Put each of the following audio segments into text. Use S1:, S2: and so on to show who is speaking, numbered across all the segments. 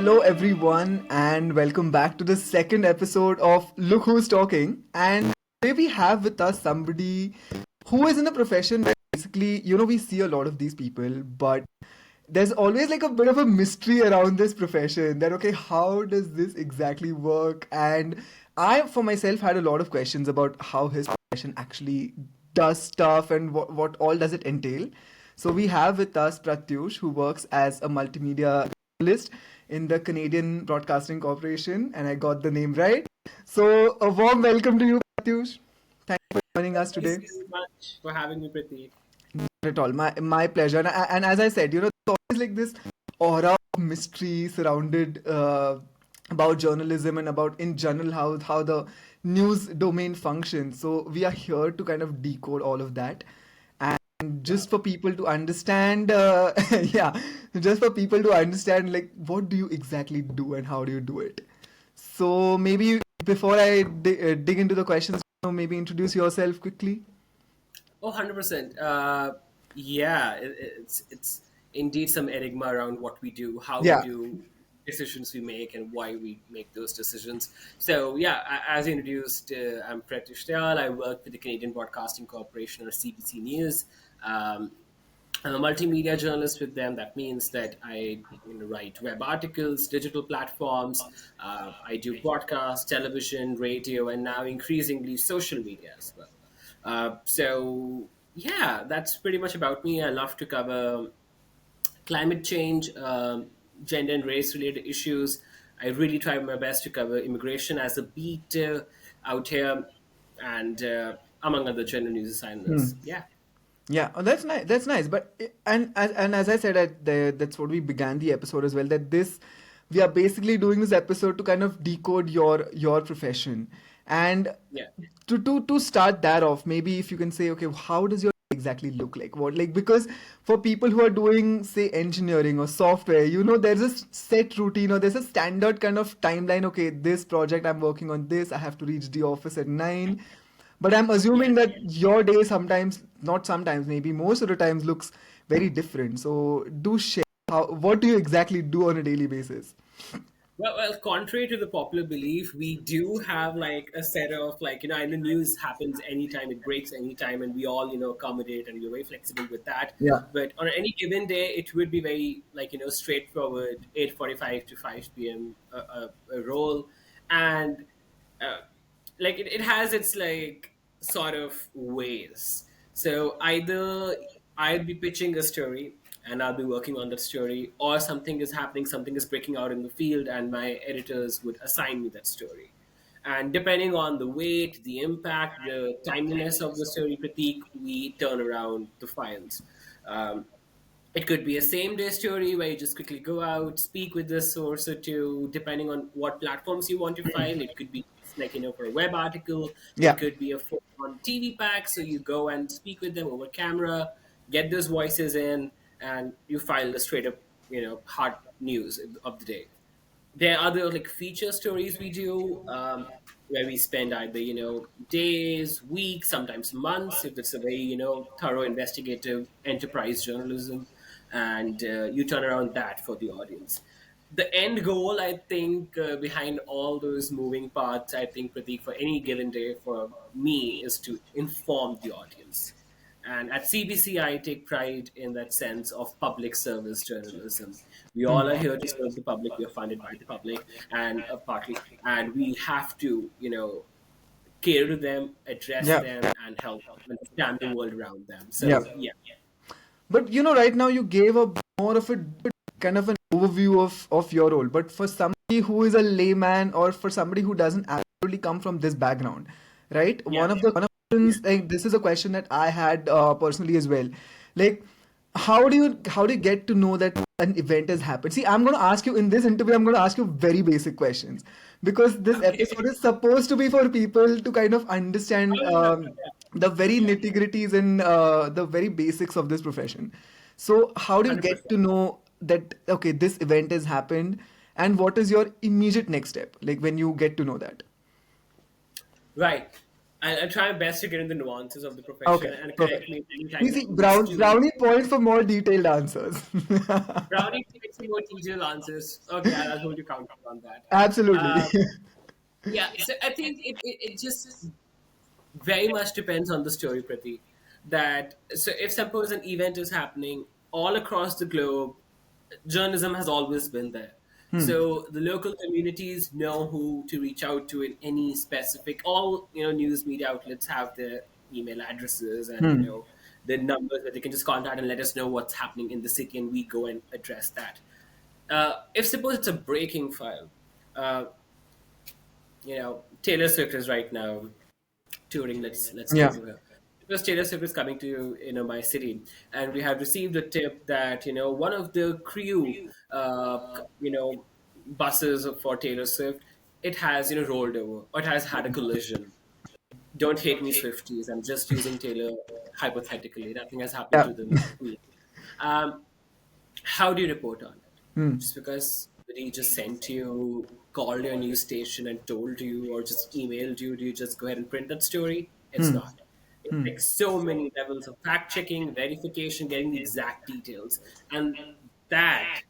S1: Hello, everyone, and welcome back to the second episode of Look Who's Talking. And today we have with us somebody who is in a profession where basically, we see a lot of these people, but there's always like a bit of a mystery around this profession that, okay, how does this exactly work? And I, for myself, had a lot of questions about how his profession actually does stuff and what all does it entail. So we have with us Pratyush, who works as a multimedia journalist in the Canadian Broadcasting Corporation, and I got the name right. So a warm welcome to you, Pratyush. Thank you for joining us
S2: Thank
S1: today.
S2: you so much for having me, Prateek.
S1: Not at all. My pleasure. And as I said, there's always like this aura of mystery surrounded about journalism and about in general how the news domain functions. So we are here to kind of decode all of that. And just
S2: Wow.
S1: for people to understand, yeah, just for people to understand, like, what do you exactly do and how do you do it? So maybe before I dig into the questions, maybe introduce yourself quickly.
S2: Oh, 100%. Yeah, it's indeed some enigma around what we do, how we
S1: Yeah.
S2: do decisions we make, and why we make those decisions. So, yeah, as introduced, I'm Pratyush Dayal. I work with the Canadian Broadcasting Corporation, or CBC News. Um, I'm a multimedia journalist with them. That means that I write web articles, digital platforms. I do broadcast, television, radio, and now increasingly social media as well. So yeah, that's pretty much about me. I love to cover climate change, gender and race related issues. I really try my best to cover immigration as a beat out here, and among other general news assignments. Yeah.
S1: Yeah, oh, that's nice. That's nice. But and as I said, that's what we began the episode as well. That this we are basically doing this episode to kind of decode your profession, and
S2: Yeah.
S1: to start that off, maybe if you can say, okay, how does your exactly look like? What like because for people who are doing say engineering or software, there's a set routine or there's a standard kind of timeline. Okay, this project I'm working on this, I have to reach the office at 9. But I'm assuming
S2: Yes.
S1: that your day sometimes, not sometimes, maybe most of the times looks very different. So do share what do you exactly do on a daily basis?
S2: Well, contrary to the popular belief, we do have like a set of like, and the news happens anytime, it breaks anytime, and we all, accommodate and we're very flexible with that.
S1: Yeah.
S2: But on any given day, it would be very like, straightforward, 8:45 to 5 p.m. A role. And uh, like it has its like sort of ways. So either I'll be pitching a story and I'll be working on that story, or something is happening, something is breaking out in the field, and my editors would assign me that story. And depending on the weight, the impact, the timeliness of the story critique, we turn around the files. Um, it could be a same day story where you just quickly go out, speak with the source or two, depending on what platforms you want to file. It could be like, for a web article. It
S1: Yeah.
S2: could be a full on TV pack. So you go and speak with them over camera, get those voices in, and you file the straight up, hard news of the day. There are other like feature stories we do, where we spend either days, weeks, sometimes months if it's a very thorough investigative enterprise journalism, and you turn around that for the audience. The end goal, I think, behind all those moving parts, I think, Pratik, for any given day for me is to inform the audience. And at CBC, I take pride in that sense of public service journalism. We all are here to serve the public. We are funded by the public, and partly, and we have to, cater to them, address
S1: Yeah.
S2: them, and help understand the world around them.
S1: Yeah.
S2: So, yeah.
S1: But right now you gave a more of a kind of an overview of your role. But for somebody who is a layman or for somebody who doesn't absolutely come from this background, right?
S2: Yeah.
S1: One of the questions, like this is a question that I had personally as well. Like, how do you get to know that an event has happened? See, I'm going to ask you in this interview. I'm going to ask you very basic questions because this
S2: Okay.
S1: episode is supposed to be for people to kind of understand. The very nitty gritties and the very basics of this profession. So, how do you get
S2: 100%.
S1: to know that okay, this event has happened, and what is your immediate next step? Like when you get to know that.
S2: Right. I'll try my best to get in the nuances of the profession
S1: Okay,
S2: and correct
S1: perfect.
S2: me anytime
S1: Easy.
S2: it needs to.
S1: Brownie points for more detailed answers.
S2: Brownie takes some more detailed answers. Okay, I'll hold you accountable on that.
S1: Absolutely.
S2: Um, yeah, so I think it just very much depends on the story, Prati. That so if suppose an event is happening all across the globe, journalism has always been there. So the local communities know who to reach out to in any specific. All news media outlets have their email addresses and the numbers that they can just contact and let us know what's happening in the city, and we go and address that. If suppose it's a breaking file, uh, Taylor Swift is right now touring. Let's
S1: Yeah.
S2: take her. Because Taylor Swift is coming to my city, and we have received a tip that one of the crew buses for Taylor Swift, it has rolled over or it has had a collision. Don't hate me, Swifties. I'm just using Taylor hypothetically. Nothing has happened
S1: Yeah.
S2: to them. Me. Um, how do you report on it? Just because somebody just sent you, called your news station and told you, or just emailed you, do you just go ahead and print that story? It's not. It takes so many levels of fact checking, verification, getting the exact details. And that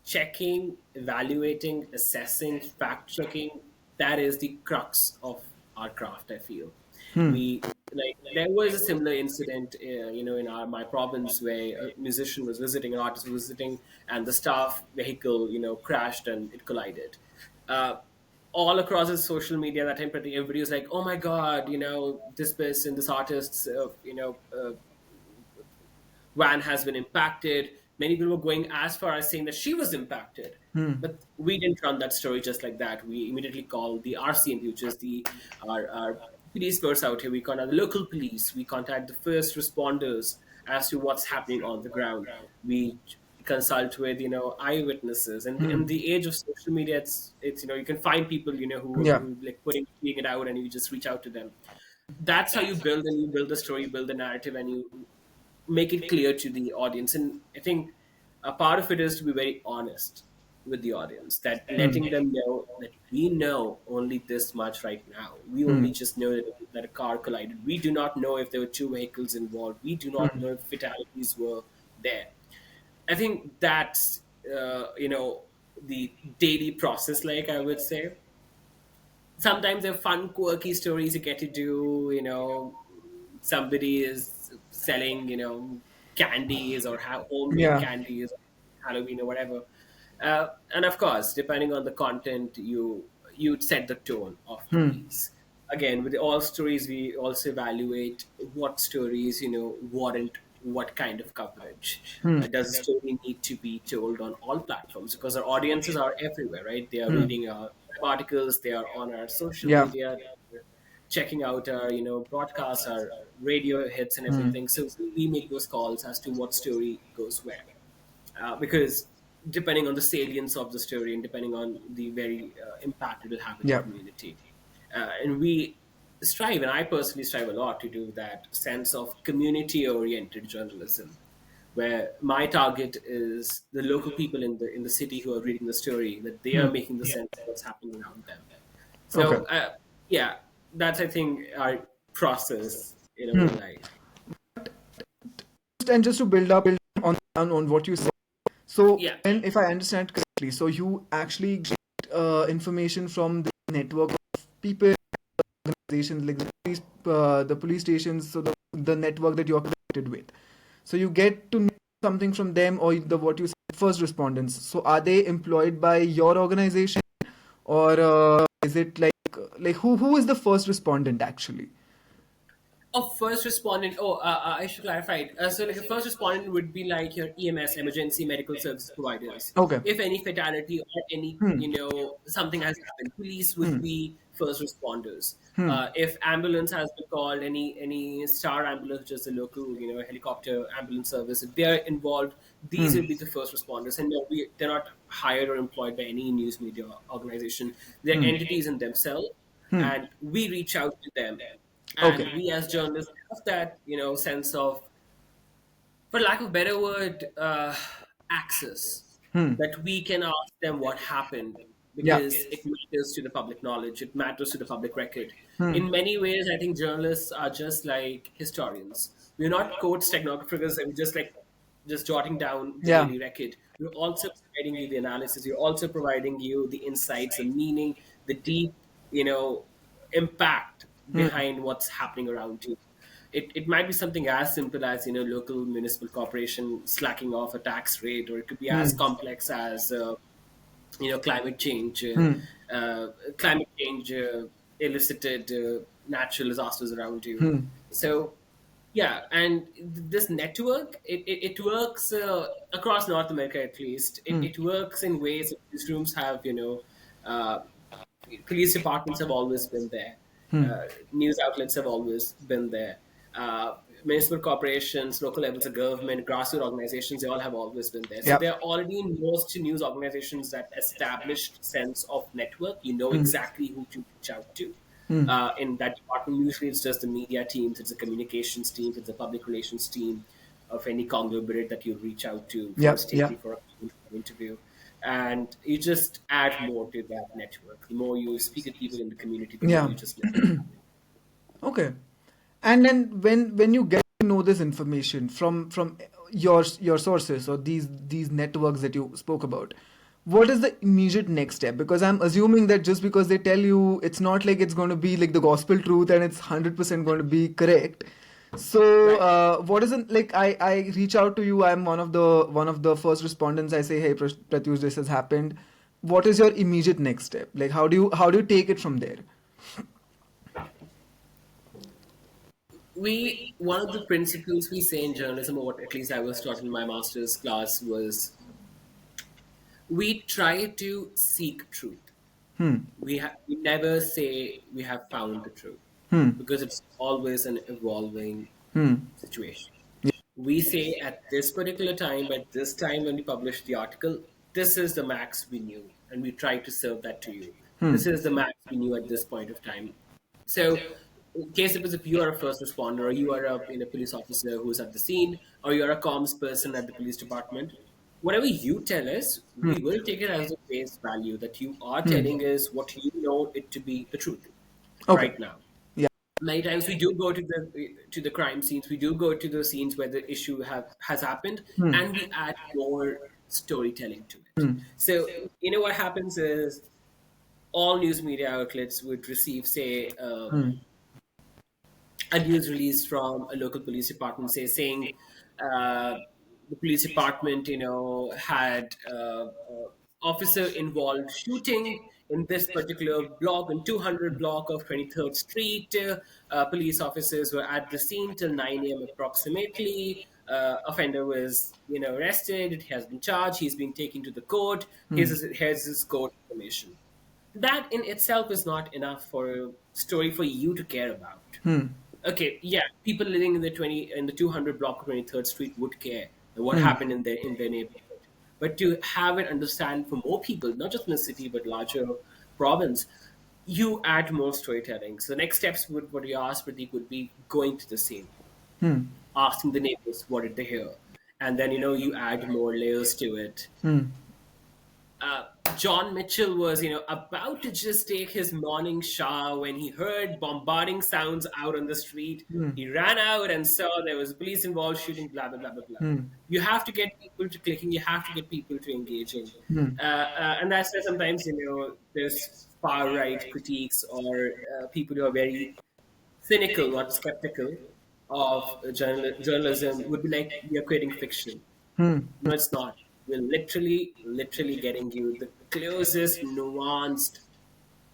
S2: checking, evaluating, assessing, fact checking, that is the crux of our craft, I feel. We like there was a similar incident, in our my province where a musician was visiting, an artist was visiting, and the staff vehicle, crashed and it collided. Uh, all across his social media that time, pretty everybody was like, "Oh my God, this person, this artist's, van has been impacted." Many people were going as far as saying that she was impacted. But we didn't run that story just like that. We immediately called the RCMP, which is our police force out here. We contact the local police. We contact the first responders as to what's happening on the ground. We consult with eyewitnesses. And in the age of social media, it's you can find people
S1: Yeah.
S2: who like putting it out, and you just reach out to them. That's how you build the story, you build the narrative, and you make it clear to the audience. And I think a part of it is to be very honest with the audience, that letting them know that we know only this much right now. We only just know that a car collided. We do not know if there were two vehicles involved. We do not know if fatalities were there. I think that's the daily process, like I would say. Sometimes they're fun, quirky stories you get to do. Somebody is selling, candies or homemade
S1: Yeah.
S2: candies, Halloween or whatever. And of course, depending on the content, you'd set the tone of the piece. Again, with all stories, we also evaluate what stories, warrant what kind of coverage. Does a story need to be told on all platforms? Because our audiences are everywhere, right? They are reading our web articles, they are on our social
S1: Yeah.
S2: media, they're checking out our, broadcasts, our radio hits and everything. So we make those calls as to what story goes where, because depending on the salience of the story and depending on the very impact it will have in the
S1: Yeah.
S2: community. And we strive, and I personally strive a lot to do that sense of community oriented journalism, where my target is the local people in the city who are reading the story, that they are making the sense of what's happening around them.
S1: Okay.
S2: So yeah, that's, I think, our process in life.
S1: And just to build up on what you said. So,
S2: Yeah.
S1: and if I understand correctly, so you actually get information from the network of people, organizations like the police stations, so the network that you're connected with. So you get to know something from them, or the what you said, first respondents. So are they employed by your organization, or is it like who is the first respondent actually?
S2: Oh, first respondent. Oh, I should clarify it. So, like, a first respondent would be like your EMS, emergency medical services providers.
S1: Okay.
S2: If any fatality or any, something has happened, police would be first responders. If ambulance has been called, any star ambulance, just a local, helicopter ambulance service, if they are involved, these will be the first responders. And no, they're not hired or employed by any news media organization. They're entities in themselves, and we reach out to them,
S1: Okay.
S2: and we as journalists have that sense of, for lack of a better word, access, that we can ask them what happened,
S1: Yeah.
S2: because it matters to the public knowledge, it matters to the public record.
S1: Hmm.
S2: In many ways, I think journalists are just like historians. We're not court stenographers and just jotting down the
S1: Yeah.
S2: daily record. We're also providing you the analysis. You're also providing you the insights, the meaning, the deep, you know, impact
S1: Hmm.
S2: behind what's happening around you. It might be something as simple as, local municipal corporation slacking off a tax rate, or it could be
S1: Hmm.
S2: as complex as climate change.
S1: Hmm.
S2: Climate change elicited natural disasters around you.
S1: Hmm.
S2: So yeah, and this network, it works across North America, at least. It,
S1: Hmm.
S2: it works in ways that newsrooms have, uh, police departments have always been there.
S1: Hmm.
S2: News outlets have always been there. Municipal corporations, local levels of government, grassroots organizations, they all have always been there. So
S1: Yeah.
S2: they're already in most news organizations that established sense of network. You know
S1: Hmm.
S2: exactly who to reach out to.
S1: Hmm.
S2: In that department, usually it's just the media teams, it's the communications teams, it's the public relations team of any conglomerate that you reach out to for a
S1: Yeah. Yeah.
S2: statement, for an interview. And you just add more to that network. The more you speak with people in the community, the more
S1: Yeah.
S2: you just listen.
S1: Okay. And then when you get to know this information from your sources or these networks that you spoke about, what is the immediate next step? Because I'm assuming that just because they tell you, it's not like it's going to be like the gospel truth and it's 100% going to be correct. So
S2: Right.
S1: what is it like? I reach out to you. I'm one of the first respondents. I say, hey, Pratyush, this has happened. What is your immediate next step? Like, how do you take it from there?
S2: We One of the principles we say in journalism, or what at least I was taught in my master's class, was we try to seek truth.
S1: Hmm.
S2: We never say we have found the truth,
S1: Hmm.
S2: because it's always an evolving
S1: Hmm.
S2: situation.
S1: Yeah.
S2: We say at this particular time, at this time when we publish the article, this is the max we knew, and we try to serve that to you.
S1: Hmm.
S2: This is the max we knew at this point of time. So, in case if you are a first responder, or you are a police officer who's at the scene, or you're a comms person at the police department, whatever you tell us,
S1: Hmm.
S2: we will take it as a face value that you are
S1: Hmm.
S2: telling us what you know it to be the truth
S1: Okay.
S2: right now.
S1: Yeah.
S2: Many times we do go to the crime scenes, we do go to the scenes where the issue has happened,
S1: Hmm.
S2: and we add more storytelling to it.
S1: Hmm.
S2: So what happens is, all news media outlets would receive, say,
S1: Hmm.
S2: a news release from a local police department, saying uh, the police department, had officer involved shooting in this particular block, in 200 block of 23rd Street. Police officers were at the scene till 9 a.m. approximately. Offender was, arrested. He has been charged. He's being taken to the court.
S1: Hmm.
S2: Here's his court information. That in itself is not enough for a story for you to care about.
S1: Hmm.
S2: Okay, yeah, people living in the 200 block of 23rd Street would care what
S1: Hmm.
S2: happened in their neighborhood. But to have it understand for more people, not just in the city but larger province, you add more storytelling. So the next steps would, what you asked, Pratik, would be going to the scene,
S1: Hmm.
S2: asking the neighbors what did they hear, and then you add more layers to it.
S1: Hmm.
S2: uh, John Mitchell was, about to just take his morning shower when he heard bombarding sounds out on the street.
S1: Hmm.
S2: He ran out and saw there was police involved shooting, blah, blah, blah, blah, blah.
S1: Hmm.
S2: You have to get people to clicking, you have to get people to engaging.
S1: Hmm.
S2: And that's why sometimes, there's far right critiques, or people who are very cynical, not skeptical, of journalism would be like, we are creating fiction.
S1: Hmm.
S2: No, it's not. We're literally getting you the closest, nuanced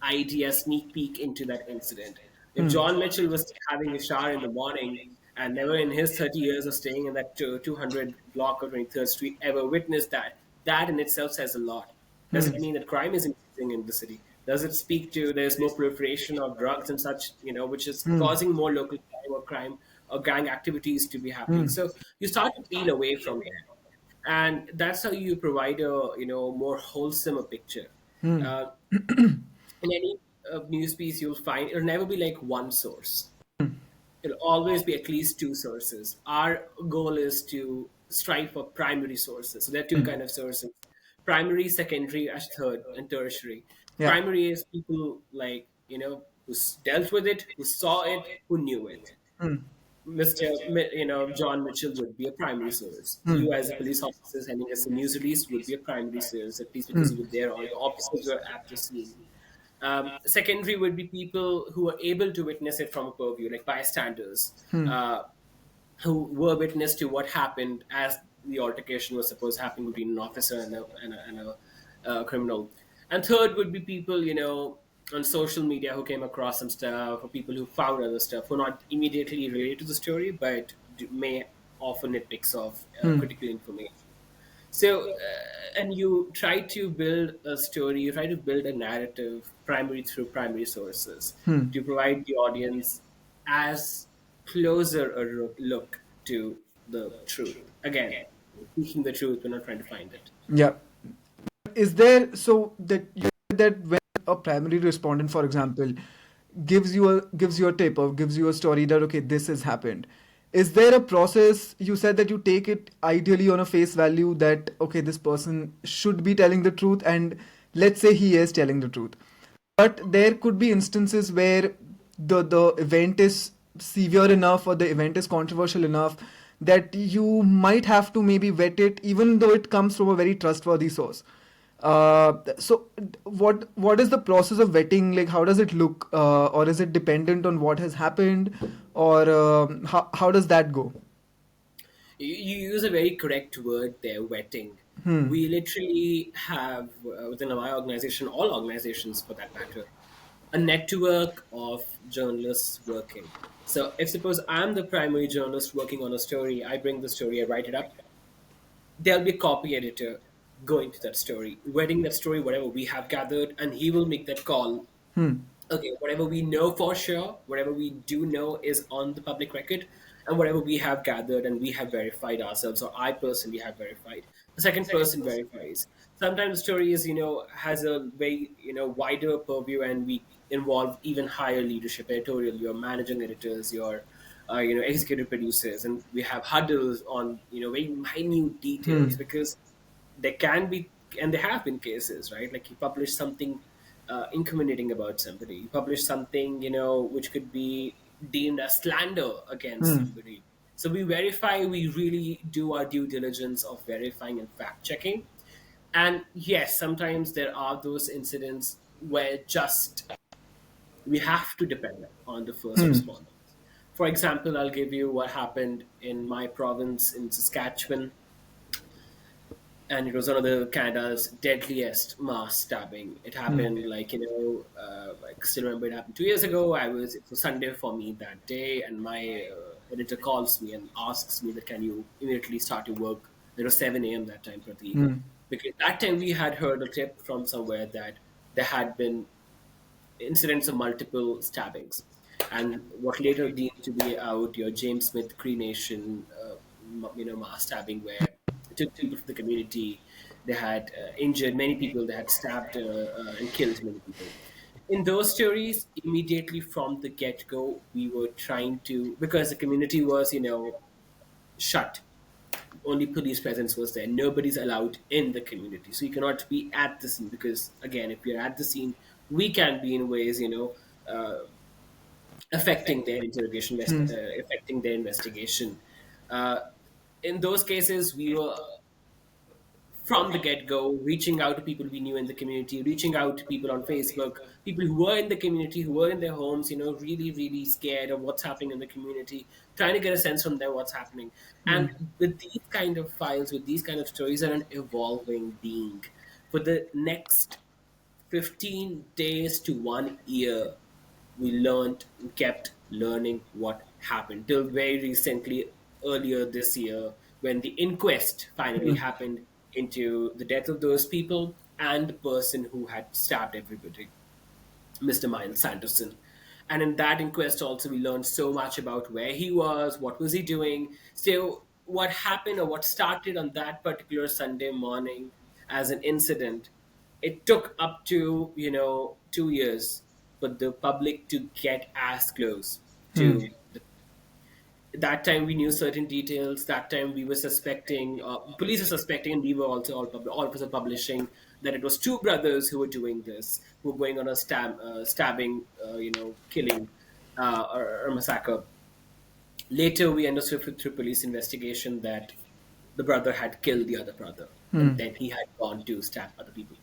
S2: idea, sneak peek into that incident. If
S1: Hmm.
S2: John Mitchell was having a shower in the morning and never in his 30 years of staying in that 200 block of 23rd Street ever witnessed that, that in itself says a lot. Does
S1: Hmm.
S2: it mean that crime is increasing in the city? Does it speak to there's more proliferation of drugs and such, which is
S1: Hmm.
S2: causing more local crime or gang activities to be happening?
S1: Hmm.
S2: So you start to peel away from there, and that's how you provide a more wholesome a picture.
S1: Hmm.
S2: uh, in any news piece, you'll find it'll never be like one source. It'll always be at least two sources. Our goal is to strive for primary sources. So there are two kind of sources. primary, secondary as third, and tertiary.
S1: Yeah.
S2: Primary is people like, who dealt with it, who saw it, who knew it. John Mitchell would be a primary source.
S1: Hmm.
S2: You, as a police officer sending us a news release, would be a primary source, at least because
S1: Hmm.
S2: you were there or your officers were at the scene. Secondary would be people who were able to witness it from a purview, like bystanders, who were witness to what happened as the altercation was supposed happening between an officer and a criminal. And third would be people, on social media who came across some stuff, or people who found other stuff, who are not immediately related to the story, but may offer nitpicks of critical information. So, and you try to build a story, you try to build a narrative primary through primary sources to provide the audience as closer a look to the truth. Again, seeking the truth, we're not trying to find it.
S1: Yeah. Is there, so that you said that when a primary respondent, for example, gives you a tip or gives you a story that okay, this has happened, is there a process? You said that you take it ideally on a face value that okay, this person should be telling the truth, and let's say he is telling the truth, but there could be instances where the event is severe enough or the event is controversial enough that you might have to maybe vet it even though it comes from a very trustworthy source. So what is the process of vetting? Like, how does it look, or is it dependent on what has happened, or how does that go?
S2: You use a very correct word there, wetting. We literally have, within my organization, all organizations for that matter, a network of journalists working. So if suppose I'm the primary journalist working on a story, I bring the story, I write it up, there'll be a copy editor going to that story, reading that story, whatever we have gathered, and he will make that call. Okay, whatever we know for sure, whatever we do know is on the public record, and whatever we have gathered and we have verified ourselves, or I personally have verified, the second person verifies. Sometimes the story is, has a very, wider purview, and we involve even higher leadership, editorial, your managing editors, your executive producers, and we have huddles on, very minute details, because there can be, and there have been cases, right? Like you publish something incriminating about somebody, you publish something, which could be deemed as slander against somebody. So we verify, we really do our due diligence of verifying and fact checking. And yes, sometimes there are those incidents where just we have to depend on the first responders. For example, I'll give you what happened in my province in Saskatchewan, and it was one of the Canada's deadliest mass stabbing. It happened I still remember it happened 2 years ago. It was Sunday for me that day, and my editor calls me and asks me that can you immediately start your work. It was 7 a.m. that time, Pratik, because that time we had heard a tip from somewhere that there had been incidents of multiple stabbings, and what later deemed to be out your James Smith Cree Nation, mass stabbing, where it took people from the community. They had injured many people. They had stabbed and killed many people. In those stories, immediately from the get go, we were trying to, because the community was, shut, only police presence was there. Nobody's allowed in the community, so you cannot be at the scene, because again, if you're at the scene, we can be in ways, affecting their interrogation, affecting their investigation. Uh, in those cases, we were from the get go reaching out to people we knew in the community, reaching out to people on Facebook, people who were in the community, who were in their homes, really, really scared of what's happening in the community, trying to get a sense from them what's happening. And with these kind of files, with these kind of stories, are an evolving being. For the next 15 days to 1 year, we learned, we kept learning what happened till very recently, earlier this year, when the inquest finally happened into the death of those people and the person who had stabbed everybody, Mr. Miles Sanderson. And in that inquest, also, we learned so much about where he was, what was he doing. So, what happened or what started on that particular Sunday morning as an incident, it took up to 2 years for the public to get as close to the. That time we knew certain details. That time we were suspecting, police were suspecting, and we were also all of us are publishing that it was two brothers who were doing this, who were going on a stabbing, killing, or massacre. Later, we understood through police investigation that the brother had killed the other brother, and then he had gone to stab other people.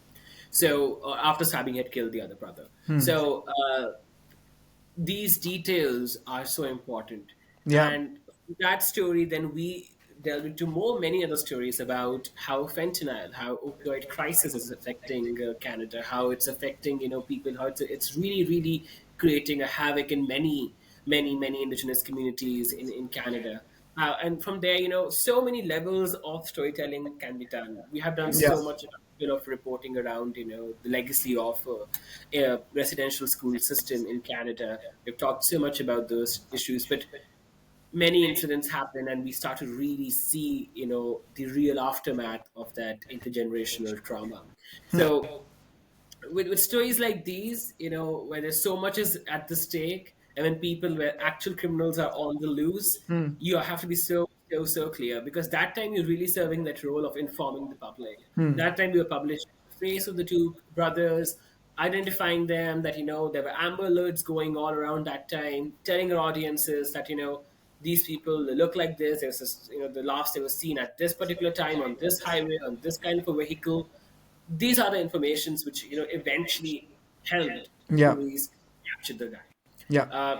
S2: So after stabbing, he had killed the other brother. So these details are so important.
S1: Yeah.
S2: And that story, then we delve into many other stories about how fentanyl, how opioid crisis is affecting Canada, how it's affecting people, how it's really really creating a havoc in many indigenous communities in Canada. And from there, so many levels of storytelling can be done. We have done
S1: Yeah.
S2: so much of reporting around, the legacy of a residential school system in Canada. We've talked so much about those issues, but many incidents happen, and we start to really see, the real aftermath of that intergenerational trauma. So with stories like these, where there's so much is at the stake, and when people, where actual criminals are on the loose, you have to be so clear, because that time you're really serving that role of informing the public. That time you are publishing the face of the two brothers, identifying them, that there were amber alerts going all around that time, telling our audiences that these people, they look like this. There's this, the last they were seen at this particular time on this highway on this kind of a vehicle. These are the informations which eventually helped the
S1: Yeah.
S2: police capture the guy.
S1: Yeah.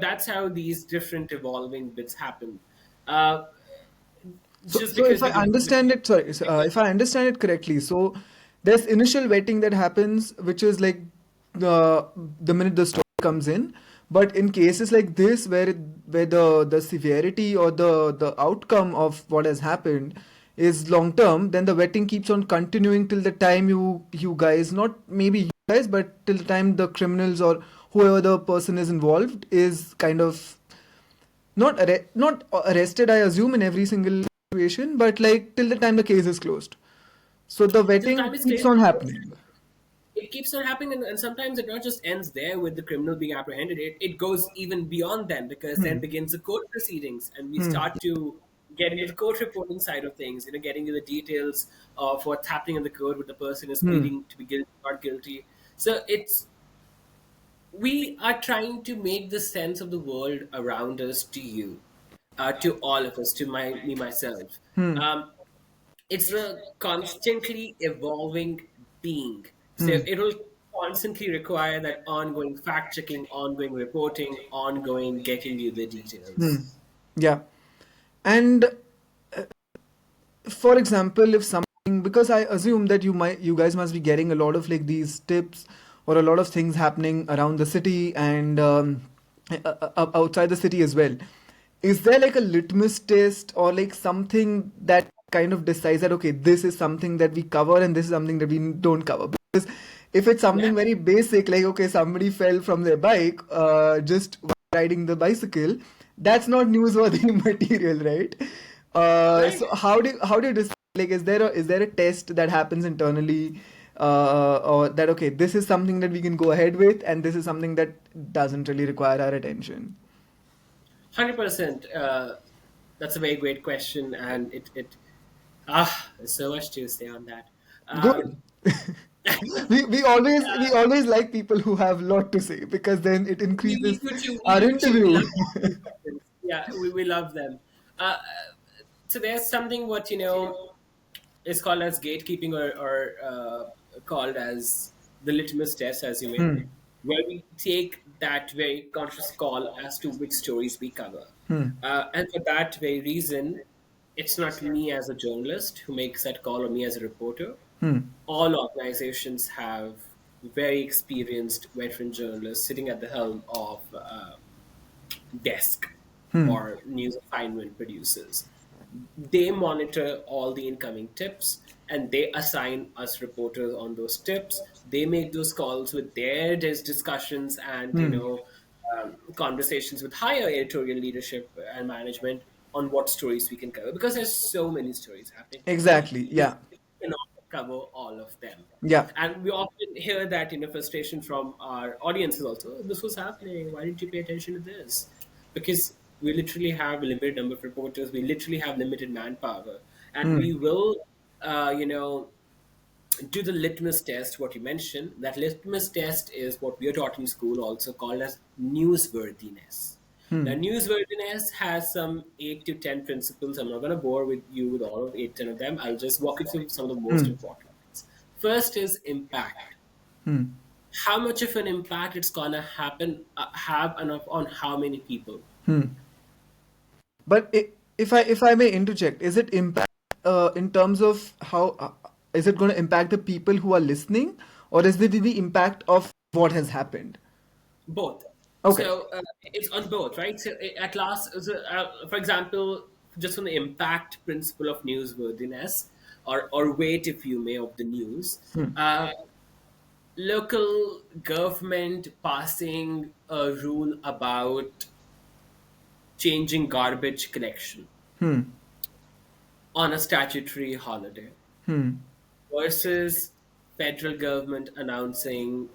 S2: That's how these different evolving bits happen. Uh,
S1: So,
S2: just
S1: so if
S2: because
S1: I understand it, sorry, if I understand it correctly, so there's initial vetting that happens, which is like the minute the story comes in. But in cases like this, where the severity or the outcome of what has happened is long term, then the vetting keeps on continuing till the time you guys, not maybe you guys, but till the time the criminals or whoever the person is involved is kind of not arrested, I assume, in every single situation, but like till the time the case is closed. So the
S2: till the
S1: vetting
S2: time it's
S1: keeps
S2: clear,
S1: on happening.
S2: it keeps on happening, and sometimes it not just ends there with the criminal being apprehended. It goes even beyond then, because then begins the court proceedings, and we start to get into the court reporting side of things, getting into the details of what's happening in the court, what the person is pleading to be guilty, not guilty. So we are trying to make the sense of the world around us to you, to all of us, to me myself. Um, it's a constantly evolving being. So it will constantly require that ongoing fact checking, ongoing reporting, ongoing getting you the details.
S1: Yeah. And for example, if something, because I assume that you guys must be getting a lot of like these tips or a lot of things happening around the city and outside the city as well. Is there like a litmus test or like something that kind of decides that okay, this is something that we cover and this is something that we don't cover? Because if it's
S2: Yeah,
S1: something very basic, like okay, somebody fell from their bike just while riding the bicycle, that's not newsworthy material, right?
S2: right.
S1: So how do you decide? Like, is there a test that happens internally, or that okay, this is something that we can go ahead with, and this is something that doesn't really require our attention?
S2: 100%. That's a very great question, and there's so much to say on that. Um,
S1: Good. We always like people who have a lot to say because then it
S2: we
S1: increases
S2: do too. We
S1: our
S2: do too. We
S1: interview.
S2: love asking questions. Yeah, we love them. Uh, so there's something what is called as gatekeeping, or called as the litmus test, as you may, where we take that very conscious call as to which stories we cover. And for that very reason, it's not me as a journalist who makes that call, or me as a reporter. All organizations have very experienced veteran journalists sitting at the helm of desk, or news assignment producers. They monitor all the incoming tips, and they assign us reporters on those tips. They make those calls with their discussions and conversations with higher editorial leadership and management on what stories we can cover, because there's so many stories happening.
S1: Exactly.
S2: We
S1: Yeah.
S2: cannot cover all of them.
S1: Yeah.
S2: And we often hear that frustration from our audiences also. This was happening. Why didn't you pay attention to this? Because We literally have a limited number of reporters. We literally have limited manpower, and
S1: Hmm.
S2: we will, you know, do the litmus test. What you mentioned, that litmus test is what we are taught in school, also called as newsworthiness. Now,
S1: Hmm.
S2: newsworthiness has some 8 to 10 principles. I'm not going to bore with you with all of 8, 10 of them. I'll just walk you through some of the most
S1: Hmm.
S2: important ones. First is impact.
S1: Hmm.
S2: How much of an impact it's gonna happen, have enough on how many people?
S1: Hmm. But if I may interject, is it impact in terms of how is it going to impact the people who are listening, or is it the impact of what has happened?
S2: Both.
S1: Okay.
S2: So it's on both, right? So at last, so, for example, just from the impact principle of newsworthiness, or weight, if you may, of the news,
S1: Hmm.
S2: local government passing a rule about changing garbage collection
S1: Hmm.
S2: on a statutory holiday
S1: Hmm.
S2: versus federal government announcing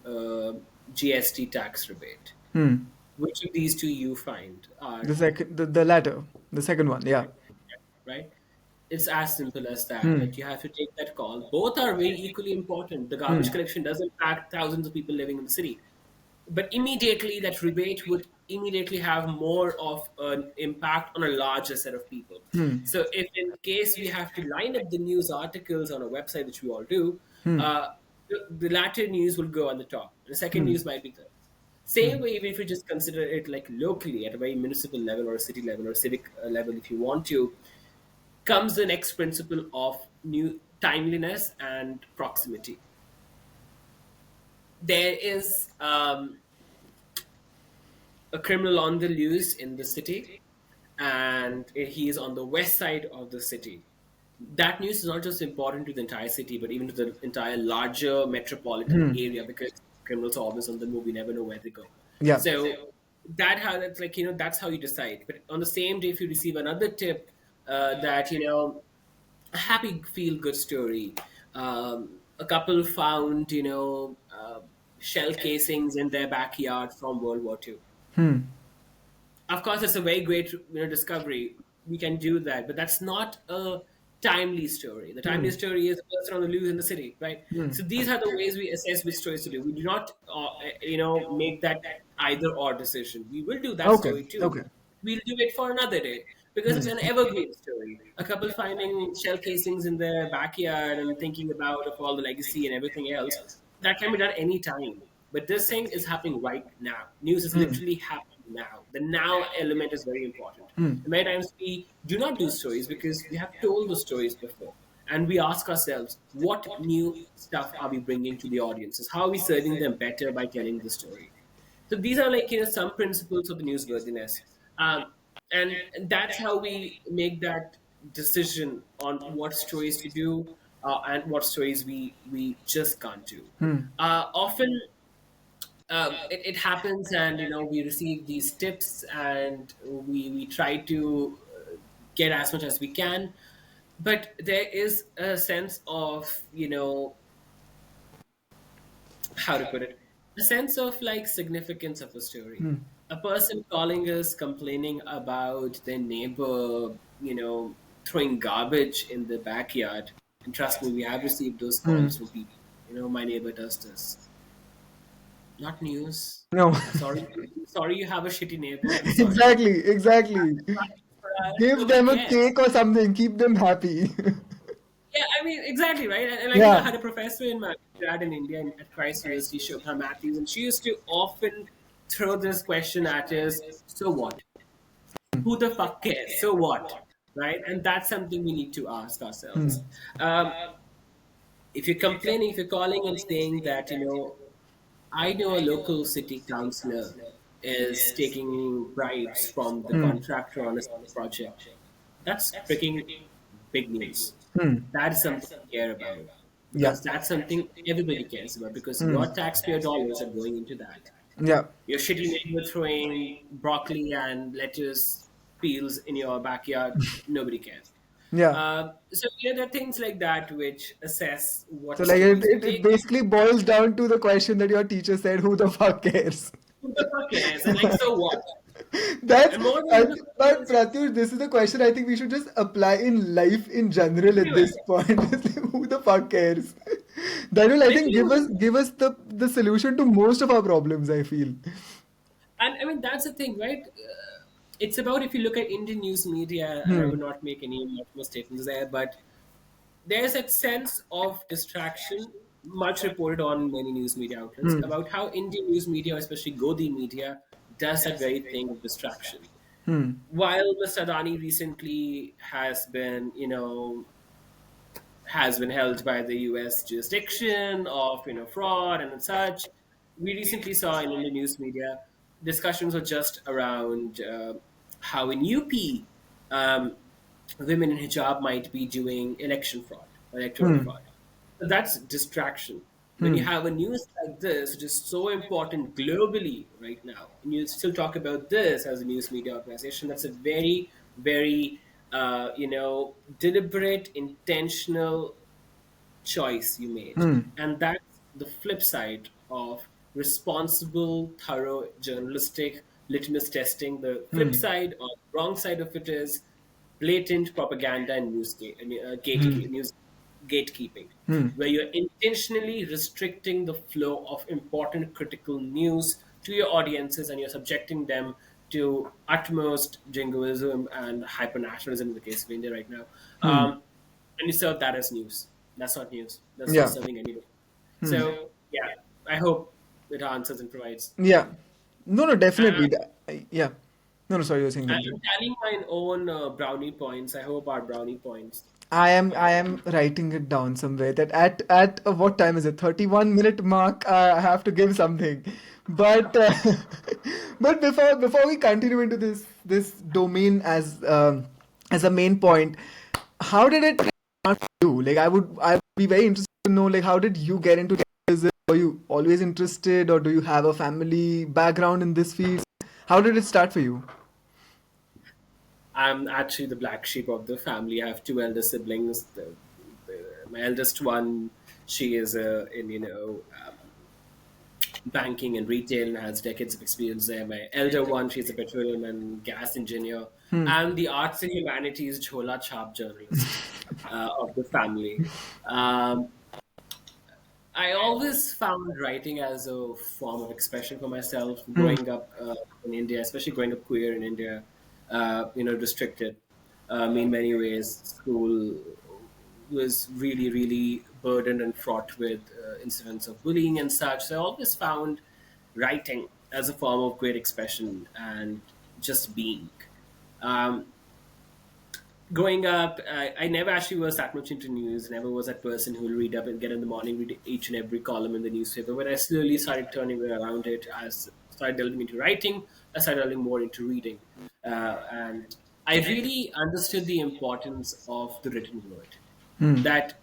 S2: GST tax rebate.
S1: Hmm.
S2: Which of these two you find are
S1: The latter, the second one. Yeah.
S2: correct, right? It's as simple as that.
S1: Hmm.
S2: That you have to take that call. Both are very equally important. The
S1: Hmm.
S2: garbage collection does impact thousands of people living in the city, but immediately that rebate would immediately have more of an impact on a larger set of people.
S1: Hmm.
S2: So if in case we have to line up the news articles on a website, which we all do,
S1: Hmm.
S2: uh, the latter news will go on the top. The second
S1: Hmm.
S2: news might be third. Same way, even if you just consider it like locally at a very municipal level or a city level or civic level, if you want to, comes the next principle of new timeliness and proximity. There is a criminal on the loose in the city, and he is on the west side of the city. That news is not just important to the entire city, but even to the entire larger metropolitan
S1: Hmm.
S2: area, because criminals are always on the move. We never know where they go.
S1: Yeah.
S2: So that how that's like that's how you decide. But on the same day, if you receive another tip that a happy feel good story, a couple found shell casings in their backyard from World War II.
S1: Hmm.
S2: Of course, it's a very great discovery. We can do that, but that's not a timely story. The timely
S1: Hmm.
S2: story is a person on the loose in the city, right?
S1: Hmm.
S2: So these are the ways we assess which stories to do. We do not make that either or decision. We will do that
S1: Okay.
S2: story too.
S1: Okay.
S2: We'll do it for another day because it's
S1: Hmm.
S2: an evergreen story. A couple finding shell casings in their backyard and thinking about of all the legacy and everything else, that can be done anytime. But this thing is happening right now. News is
S1: Hmm.
S2: literally happening now. The now element is very important.
S1: Hmm.
S2: And many times we do not do stories because we have told the stories before. And we ask ourselves, what new stuff are we bringing to the audiences? How are we serving them better by telling the story? So these are like some principles of the newsworthiness, and that's how we make that decision on what stories to do and what stories we just can't do.
S1: Hmm.
S2: Often it happens, and we receive these tips, and we try to get as much as we can, but there is a sense of how to put it, a sense of like significance of a story.
S1: Hmm.
S2: A person calling us complaining about their neighbor, throwing garbage in the backyard. And trust me, we have received those
S1: Hmm.
S2: calls from people. My neighbor does this. Not news.
S1: No.
S2: Sorry, sorry you have a shitty neighbor. I'm sorry.
S1: Exactly. Exactly.
S2: For us,
S1: Give
S2: nobody
S1: them a
S2: cares.
S1: cake or something. Keep them happy.
S2: Yeah, I mean, exactly, right? And like, I
S1: Yeah.
S2: had a professor in my grad in India at Christ University, Shobha Matthews, and she used to often throw this question at us: so what? Who the fuck cares? So what? Right? And that's something we need to ask
S1: Hmm.
S2: ourselves. Um, if you're complaining, if you're calling and saying that, I know a local city councillor is taking bribes from the
S1: Hmm.
S2: contractor on a project, that's freaking big news.
S1: Hmm.
S2: That is something to care about,
S1: Yeah.
S2: because that's something everybody cares about, because
S1: Hmm.
S2: your taxpayer dollars are going into that.
S1: Yeah.
S2: Your shitty neighbor throwing broccoli and lettuce peels in your backyard, nobody cares.
S1: Yeah.
S2: So there are things like that which assess
S1: So
S2: what
S1: like
S2: stories to
S1: it
S2: take.
S1: basically boils down to the question that your teacher said, who the fuck cares?
S2: Who the fuck cares? And like, so what?
S1: That's,
S2: And more than the
S1: but
S2: feels,
S1: Pratyush, this is the question I think we should just apply in life in general at
S2: anyway,
S1: this point. It's like, who the fuck cares? That will, I think,
S2: literally,
S1: give us the solution to most of our problems, I feel.
S2: and I mean that's the thing, right? It's about if you look at Indian news media, and I
S1: Hmm.
S2: would not make any much more statements there, but there's that sense of distraction, much reported on many news media outlets,
S1: Hmm.
S2: about how Indian news media, especially Godi media, does that very thing of distraction.
S1: Hmm.
S2: While Mr. Adani recently has been held by the U.S. jurisdiction of fraud and such. We recently saw in Indian news media discussions were just around how in UP um, women in hijab might be doing election fraud, electoral
S1: Hmm.
S2: fraud. So that's distraction. When you
S1: Hmm.
S2: have a news like this, which is so important globally right now, and you still talk about this as a news media organization, that's a very, very, deliberate, intentional choice you made.
S1: Hmm.
S2: And that's the flip side of responsible, thorough journalistic litmus testing. The flip
S1: Hmm.
S2: side or wrong side of it is blatant propaganda and news gatekeeping,
S1: Hmm.
S2: where you're intentionally restricting the flow of important critical news to your audiences and you're subjecting them to utmost jingoism and hypernationalism in the case of India right now.
S1: Hmm.
S2: And you serve that as news. That's not news. That's not
S1: Yeah.
S2: serving anybody.
S1: Hmm.
S2: So, yeah, I hope it answers and provides.
S1: Yeah. No, no,
S2: Uh,
S1: definitely. Yeah. No, no, sorry, you were saying
S2: I'm
S1: something.
S2: tallying my own brownie points. I hope our brownie points.
S1: I am writing it down somewhere that at what time is it? 31-minute mark. I have to give something, but but before we continue into this domain as a main point, how did it start for you? Like I would be very interested to know like how did you get into journalism? Were you always interested, or do you have a family background in this field? How did it start for you?
S2: I'm actually the black sheep of the family. I have two elder siblings. My eldest one, she is banking and retail and has decades of experience there. My elder one, she's a petroleum and gas engineer,
S1: Hmm.
S2: and the arts and humanities Jhola Chap journalist of the family. Um, I always found writing as a form of expression for myself.
S1: Hmm.
S2: Growing up in India, especially growing up queer in India, restricted me in many ways. School was really, really burdened and fraught with incidents of bullying and such. So I always found writing as a form of great expression and just being. Um, Growing up, I never actually was that much into news. Never was that person who will read up and get in the morning, read each and every column in the newspaper. But I slowly started turning around it as started delving into writing. I started delving more into reading, and I really understood the importance of the written word.
S1: Hmm.
S2: That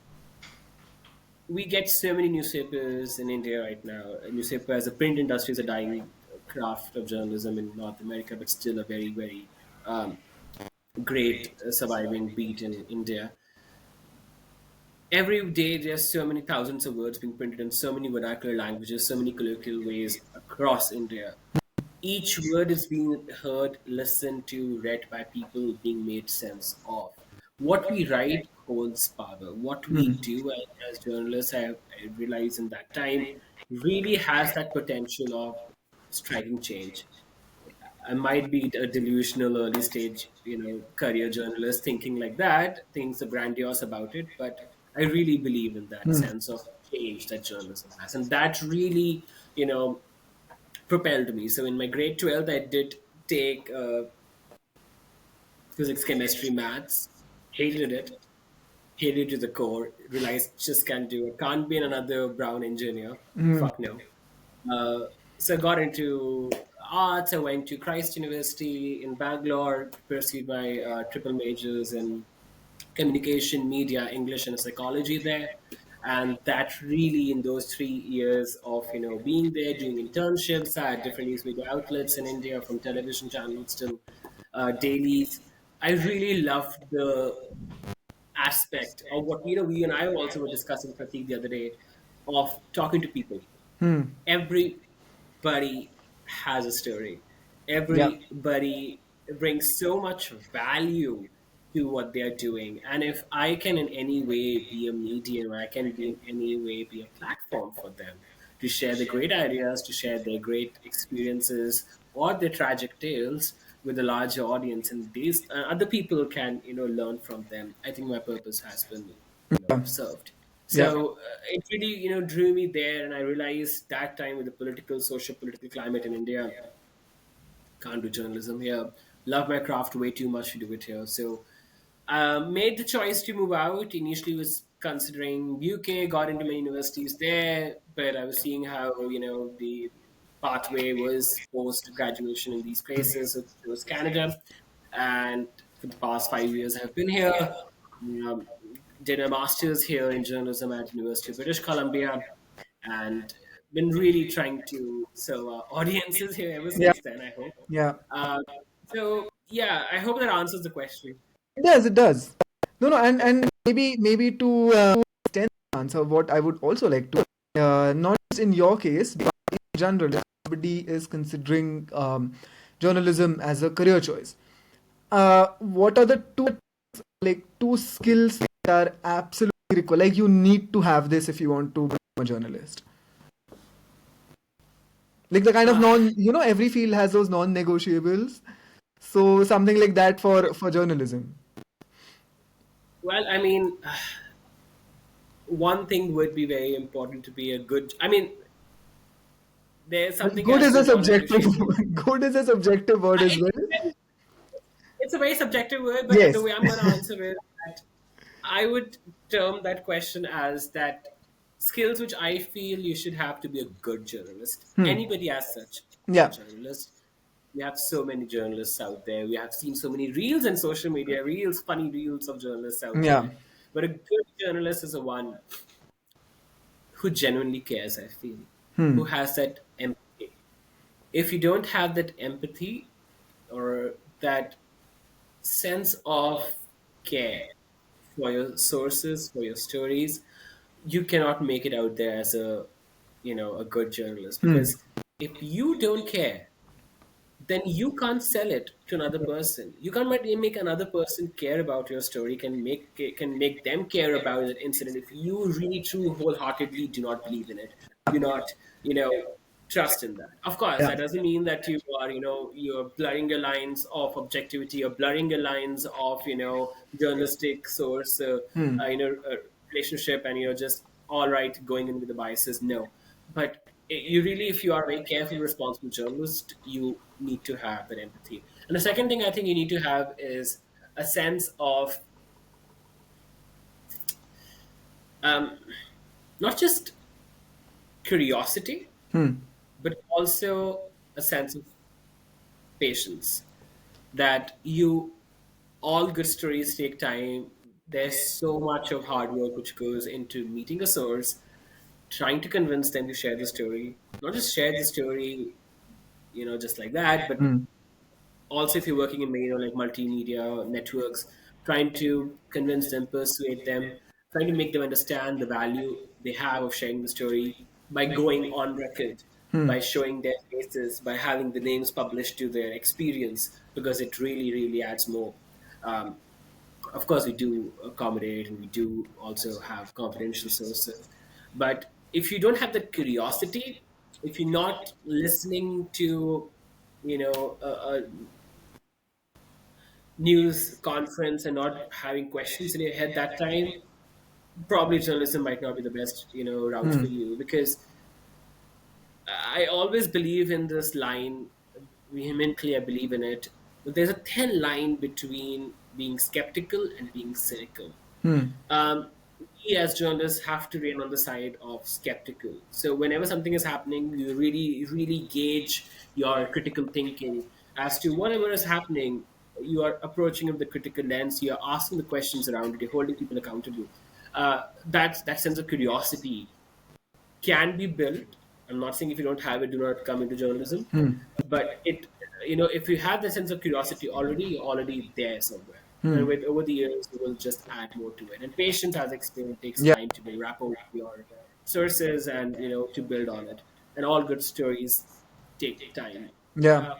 S2: we get so many newspapers in India right now. A newspaper as a print industry is a dying craft of journalism in North America, but still a very, very great surviving beat in India. Every day there's so many thousands of words being printed in so many vernacular languages, so many colloquial ways across India. Each word is being heard, listened to, read by people, being made sense of. What we write holds power. What we
S1: Hmm.
S2: do as journalists, I realized in that time, really has that potential of striking change. I might be a delusional early stage, career journalist thinking like that, things are grandiose about it, but I really believe in that
S1: Hmm.
S2: sense of change that journalism has. And that really, propelled me. So in my grade 12th, I did take physics, chemistry, maths, hated it to the core, realized just can't do it, can't be another brown engineer.
S1: Hmm.
S2: Fuck no. Uh, so I got into arts. I went to Christ University in Bangalore, pursued my triple majors in communication, media, English, and psychology there. And that really, in those 3 years of being there, doing internships at different news media outlets in India, from television channels to dailies, I really loved the aspect of what we and I also were discussing Pratik the other day of talking to people.
S1: Hmm.
S2: Everybody has a story.
S1: Yeah.
S2: Everybody brings so much value to what they're doing. And if I can in any way be a medium, I can be in any way be a platform for them to share the great ideas, to share their great experiences or their tragic tales with a larger audience, and these other people can learn from them. I think my purpose has been
S1: Yeah.
S2: served.
S1: Yeah.
S2: So it really drew me there, and I realized that time with the political, social, political climate in India, can't do journalism here. Love my craft way too much to do it here. So made the choice to move out. Initially was considering UK, got into many universities there, but I was seeing how the pathway was post graduation in these places. So it was Canada, and for the past 5 years I've been here. Um, did a master's here in journalism at University of British Columbia, and been really trying to serve our audiences here ever
S1: Yeah.
S2: since then, I hope.
S1: Yeah.
S2: Uh, so yeah, I hope that answers the question.
S1: It does. It does. No, no, and maybe to extend the answer, what I would also like to, not just in your case, but in general, if somebody is considering journalism as a career choice. What are the two skills that are absolutely required? Like, you need to have this if you want to become a journalist. Like, the kind of
S2: Uh,
S1: every field has those non-negotiables. So something like that for journalism.
S2: well, I mean, one thing would be very important to be a good. I mean, there's
S1: But
S2: something
S1: good
S2: as
S1: is
S2: a
S1: a subjective
S2: non-negotiable.
S1: good is a subjective word as well.
S2: It's a very subjective word, but the
S1: Yes.
S2: way I'm going to answer it, that I would term that question as that skills which I feel you should have to be a good journalist.
S1: Hmm.
S2: Anybody as such, a
S1: Yeah.
S2: journalist. We have so many journalists out there. We have seen so many reels and social media reels, funny reels of journalists out
S1: Yeah.
S2: there. But a good journalist is a one who genuinely cares, I feel,
S1: Hmm.
S2: who has that empathy. If you don't have that empathy or that sense of care for your sources, for your stories, you cannot make it out there as a good journalist.
S1: Hmm.
S2: Because if you don't care, then you can't sell it to another person. You can't make another person care about your story, can make them care about that incident if you really true wholeheartedly do not believe in it, do not you know trust in that. Of course,
S1: Yeah.
S2: that doesn't mean that you're blurring your lines of objectivity or blurring your lines of journalistic source
S1: Hmm.
S2: relationship, and you're just all right going in with the biases. No, but you really, if you are a very careful, responsible journalist, you need to have that empathy. And the second thing I think you need to have is a sense of um, not just curiosity,
S1: Hmm.
S2: but also a sense of patience. That you all good stories take time. There's so much of hard work which goes into meeting a source, trying to convince them to share the story, not just share the story, just like that, but
S1: Hmm.
S2: also if you're working in like multimedia networks, trying to convince them, persuade them, trying to make them understand the value they have of sharing the story by going on record,
S1: Hmm.
S2: by showing their faces, by having the names published to their experience, because it really really adds more. um, of course we do accommodate and we do also have confidential sources, but if you don't have that curiosity, if you're not listening to a news conference and not having questions in your head that time, probably journalism might not be the best route for
S1: Hmm.
S2: you. Because I always believe in this line, vehemently I believe in it, but there's a thin line between being skeptical and being cynical.
S1: Hmm.
S2: um, we as journalists have to remain on the side of skeptical. So whenever something is happening, you really, really gauge your critical thinking as to whatever is happening. You are approaching it with the critical lens. You are asking the questions around it. You're holding people accountable. That sense of curiosity can be built. I'm not saying if you don't have it, do not come into journalism.
S1: Hmm.
S2: But if you have the sense of curiosity already, you're already there somewhere. And
S1: Hmm.
S2: with over the years, you will just add more to it. And patience, as explained, takes
S1: Yeah.
S2: time to build rapport with your sources and to build on it. And all good stories take time.
S1: Yeah.
S2: Uh,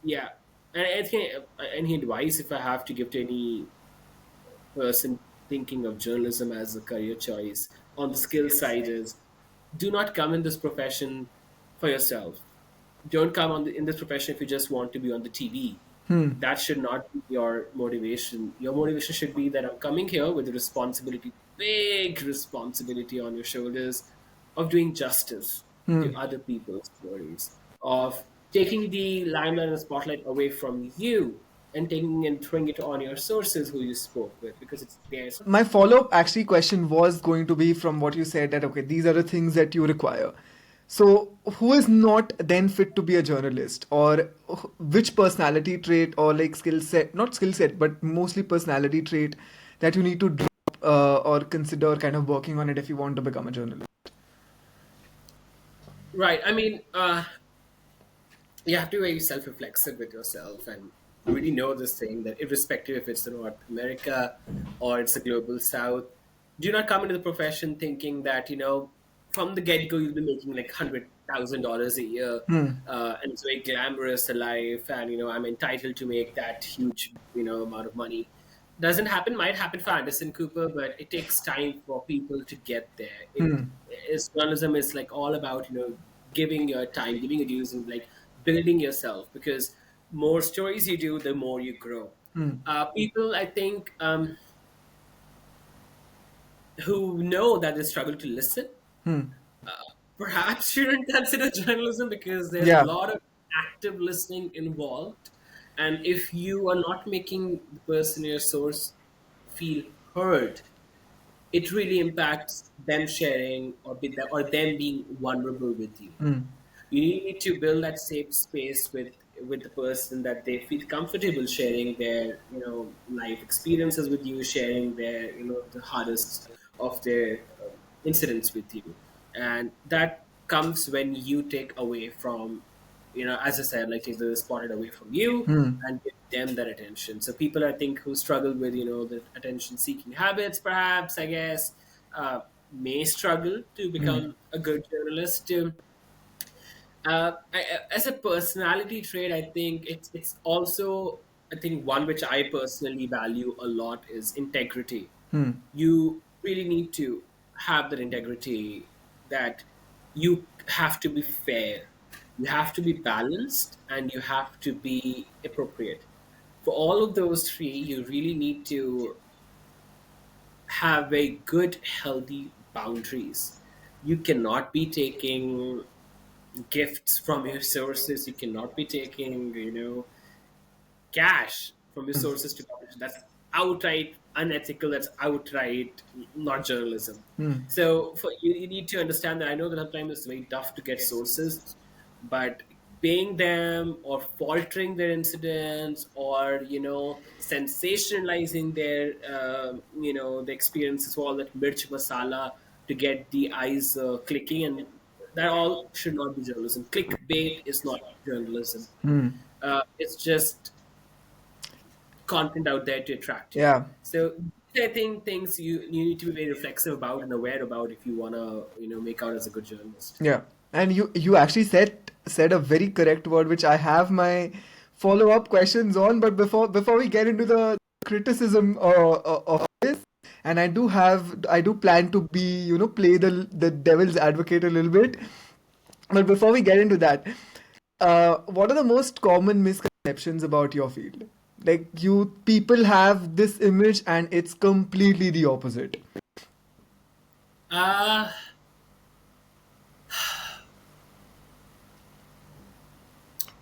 S2: Yeah, and I think any advice if I have to give to any person thinking of journalism as a career choice on the skill side is, do not come in this profession for yourself. Don't come in this profession if you just want to be on the TV.
S1: Hmm.
S2: That should not be your motivation. Your motivation should be that I'm coming here with a responsibility, big responsibility on your shoulders, of doing justice to
S1: Hmm.
S2: other people's stories, of taking the limelight and spotlight away from you and taking and throwing it on your sources who you spoke with, because it's theirs.
S1: My follow-up actually question was going to be from what you said, that okay, these are the things that you require. So who is not then fit to be a journalist, or which personality trait or like skill set, not skill set, but mostly personality trait that you need to drop or consider kind of working on it if you want to become a journalist?
S2: Right. I mean, you have to be very self-reflexive with yourself and really know this thing that irrespective if it's the North America or it's the global South, do not come into the profession thinking that from the get-go you'll be making like $100,000 a year,
S1: Hmm.
S2: and it's very glamorous a life, and I'm entitled to make that huge amount of money. Doesn't happen. Might happen for Anderson Cooper, but it takes time for people to get there.
S1: Hmm.
S2: Journalism is like all about giving your time, giving your dues, and like building yourself, because more stories you do, the more you grow.
S1: Hmm.
S2: People, I think, who know that they struggle to listen,
S1: Hmm.
S2: perhaps shouldn't consider journalism, because there's a
S1: Yeah.
S2: lot of active listening involved. And if you are not making the person, your source, feel heard, it really impacts them sharing or them being vulnerable with you.
S1: Hmm.
S2: You need to build that safe space with the person, that they feel comfortable sharing their life experiences with you, sharing their the hardest of their incidents with you. And that comes when you take away from, as I said, like, take the spotlight away from you
S1: Hmm.
S2: and give them that attention. So people, I think, who struggle with the attention seeking habits, perhaps, I guess, may struggle to
S1: Hmm.
S2: become a good journalist. As a personality trait, I think it's also, I think, one which I personally value a lot is integrity.
S1: Hmm.
S2: You really need to have that integrity, that you have to be fair, you have to be balanced, and you have to be appropriate. For all of those three, you really need to have a good, healthy boundaries. You cannot be taking gifts from your sources. You cannot be taking, cash from your sources to publish. That's outright unethical. That's outright not journalism.
S1: Hmm.
S2: So you need to understand that. I know that sometimes it's very tough to get sources, but paying them or faltering their incidents, or sensationalizing their the experiences, all that mirch masala to get the eyes clicking, and that all should not be journalism. Clickbait is not journalism.
S1: Hmm.
S2: It's just content out there to attract you.
S1: Yeah.
S2: So I think things you need to be very reflexive about and aware about if you want to make out as a good journalist.
S1: Yeah, and you actually said a very correct word, which I have my follow-up questions on. But before we get into the criticism of this, and I do plan to be play the devil's advocate a little bit. But before we get into that, what are the most common misconceptions about your field? Like, you people have this image, and it's completely the opposite.
S2: Uh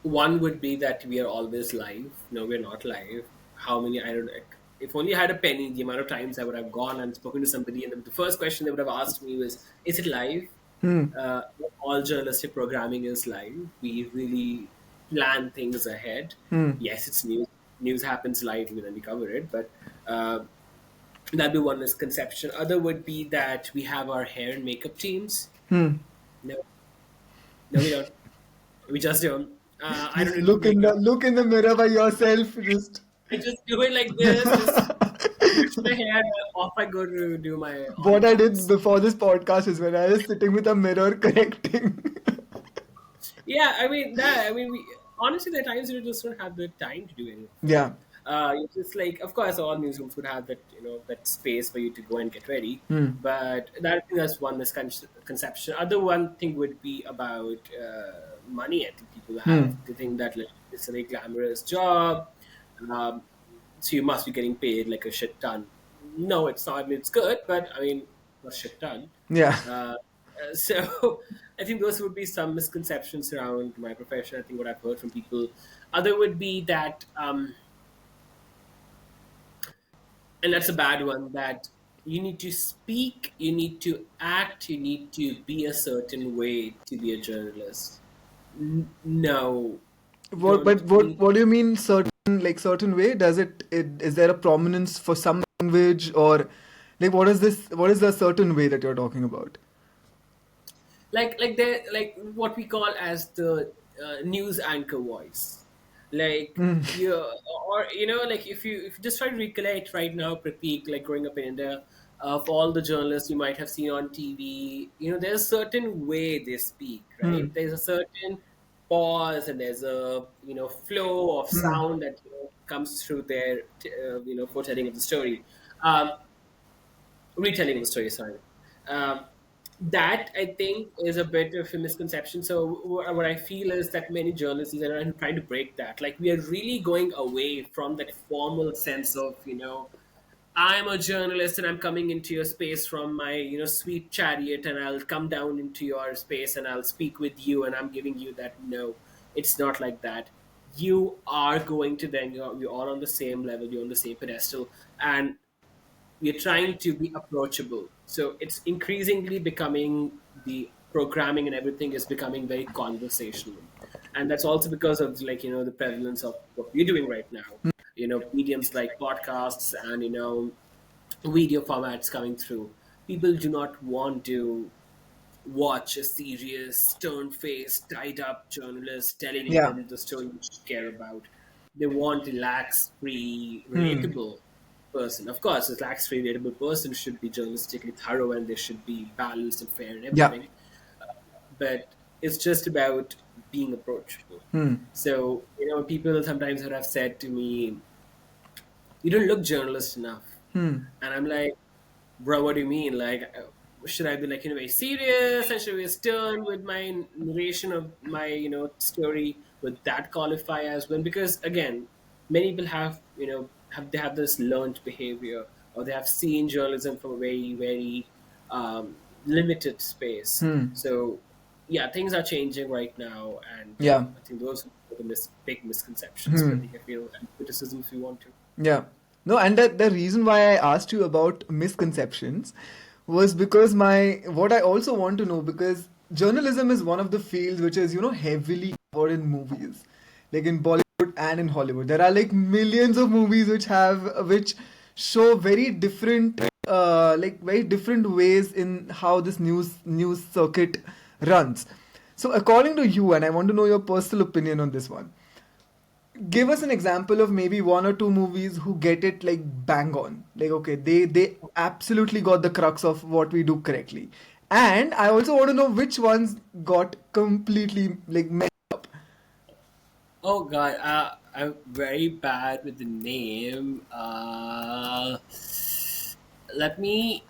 S2: One would be that we are always live. No, we're not live. How many? I don't know. If only I had a penny, the amount of times I would have gone and spoken to somebody, and the first question they would have asked me was, "Is it live?"
S1: Hmm.
S2: All journalistic programming is live. We really plan things ahead.
S1: Hmm.
S2: Yes, it's news. News happens live, and then we cover it. But that'd be one misconception. Other would be that we have our hair and makeup teams.
S1: Hmm.
S2: No, no, we don't. We just don't. I don't
S1: Just
S2: really do makeup.
S1: look in the mirror by yourself. Just
S2: I just do it like this, just brush my hair, off I go to do my
S1: what I did
S2: OnlyFans.
S1: before this podcast is when I was sitting with a mirror correcting.
S2: Yeah, I mean that. I mean, honestly, there are times you just don't have the time to do any of it.
S1: Yeah.
S2: It's just like, of course, all newsrooms would have that, that space for you to go and get ready.
S1: Hmm.
S2: But that, I think that's one misconception. Other one thing would be about money. I think people
S1: Hmm.
S2: they think that like, it's a very glamorous job, um, so you must be getting paid like a shit ton. No, it's not. I mean, it's good, but I mean, not shit ton.
S1: Yeah.
S2: So I think those would be some misconceptions around my profession. I think what I've heard from people. Other would be that, and that's a bad one, that you need to speak, you need to act, you need to be a certain way to be a journalist. No, you
S1: What,
S2: don't
S1: but what
S2: need.
S1: what do you mean certain way? Does is there a prominence for some language, or like what is the certain way that you're talking about?
S2: Like they like what we call as the news anchor voice, like
S1: Hmm.
S2: you, or like if you just try to recollect right now, Pratik, like growing up in India, of all the journalists you might have seen on TV, there's a certain way they speak,
S1: Hmm.
S2: right? There's a certain pause, and there's a flow of
S1: Hmm.
S2: sound that comes through their foretelling of the story. um, Retelling of the story, sorry. um, that I think is a bit of a misconception. So what I feel is that many journalists are trying to break that. Like, we are really going away from that formal sense of, I'm a journalist and I'm coming into your space from my sweet chariot, and I'll come down into your space and I'll speak with you and I'm giving you that. No, it's not like that. You are going to then you're all on the same level, you're on the same pedestal, and we're trying to be approachable. So it's increasingly becoming, the programming and everything is becoming very conversational. And that's also because of, like, the prevalence of what we're doing right now. Mediums like podcasts and, video formats coming through. People do not want to watch a serious, stern faced, tied up journalist telling
S1: Yeah.
S2: them the story which they care about. They want relaxed, free,
S1: Hmm.
S2: relatable person. Of course, a relaxed, free, relatable person should be journalistically thorough, and they should be balanced and fair and
S1: Yeah.
S2: everything. But it's just about being approachable.
S1: Hmm.
S2: So, people sometimes have said to me, "You don't look journalist enough,"
S1: Hmm.
S2: and I'm like, bro, what do you mean? Like, should I be like, very serious, and should I be stern with my narration of my, story? Would that qualify as well? Because again, many people have, they have this learned behavior, or they have seen journalism from a very, very limited space.
S1: Hmm.
S2: So yeah, things are changing right now, and
S1: Yeah.
S2: I think those are the big misconceptions.
S1: Hmm.
S2: Pratik, I feel, and criticism if you want to.
S1: Yeah. No, and the reason why I asked you about misconceptions was because what I also want to know, because journalism is one of the fields which is, heavily covered in movies. Like in Bollywood and in Hollywood. There are like millions of movies which show very different ways in how this news circuit runs. So according to you, and I want to know your personal opinion on this one, give us an example of maybe one or two movies who get it like bang on, like okay, they absolutely got the crux of what we do correctly, and I also want to know which ones got completely like messed up.
S2: Oh God, I'm very bad with the name. Let me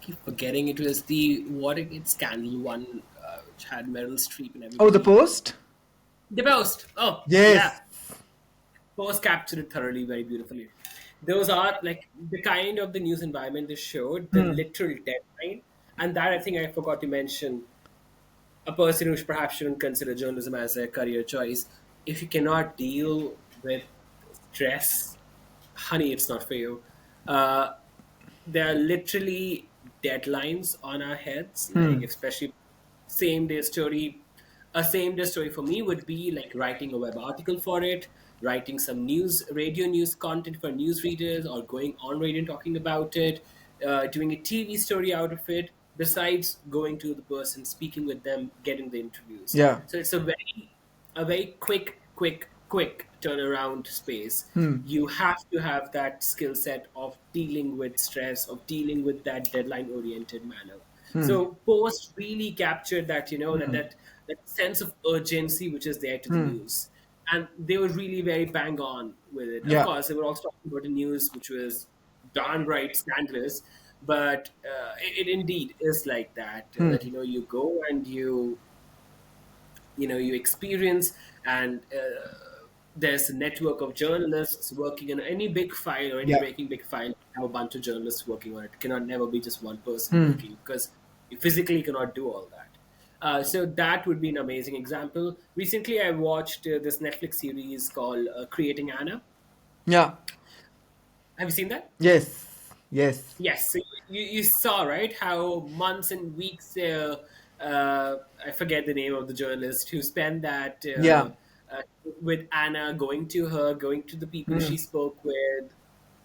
S2: keep forgetting. It was the Watergate scandal one, which had Meryl Streep and
S1: Oh, The
S2: everybody.
S1: Post.
S2: The Post. Oh
S1: Yes.
S2: yeah, Post captured it thoroughly, very beautifully. Those are like the kind of the news environment they showed, the
S1: Hmm.
S2: literal deadline, and that I think I forgot to mention. A person who perhaps shouldn't consider journalism as a career choice, if you cannot deal with stress, honey, it's not for you. Uh, there are literally deadlines on our heads, like
S1: Hmm.
S2: especially same day story. A same day story for me would be like writing a web article for it, writing some radio news content for news readers, or going on radio and talking about it, doing a TV story out of it, besides going to the person, speaking with them, getting the interviews.
S1: Yeah.
S2: So it's a very quick turnaround space.
S1: Hmm.
S2: You have to have that skill set of dealing with stress, of dealing with that deadline oriented manner.
S1: Hmm.
S2: So Post really captured that,
S1: Hmm.
S2: that that sense of urgency which is there to the news. And they were really very bang on with it. Of
S1: Yeah.
S2: course, they were also talking about the news which was downright scandalous, but it indeed is like that. That you go and you experience, and there's a network of journalists working on any big file or any
S1: Yeah.
S2: breaking big file. You have a bunch of journalists working on it. It cannot never be just one person working, because you physically cannot do all that. So that would be an amazing example. Recently I watched this Netflix series called Creating Anna.
S1: Yeah.
S2: Have you seen that?
S1: Yes. Yes.
S2: Yes, so you saw, right, how months and weeks, I forget the name of the journalist who spent that
S1: Yeah.
S2: with Anna, going to her, going to the people she spoke with,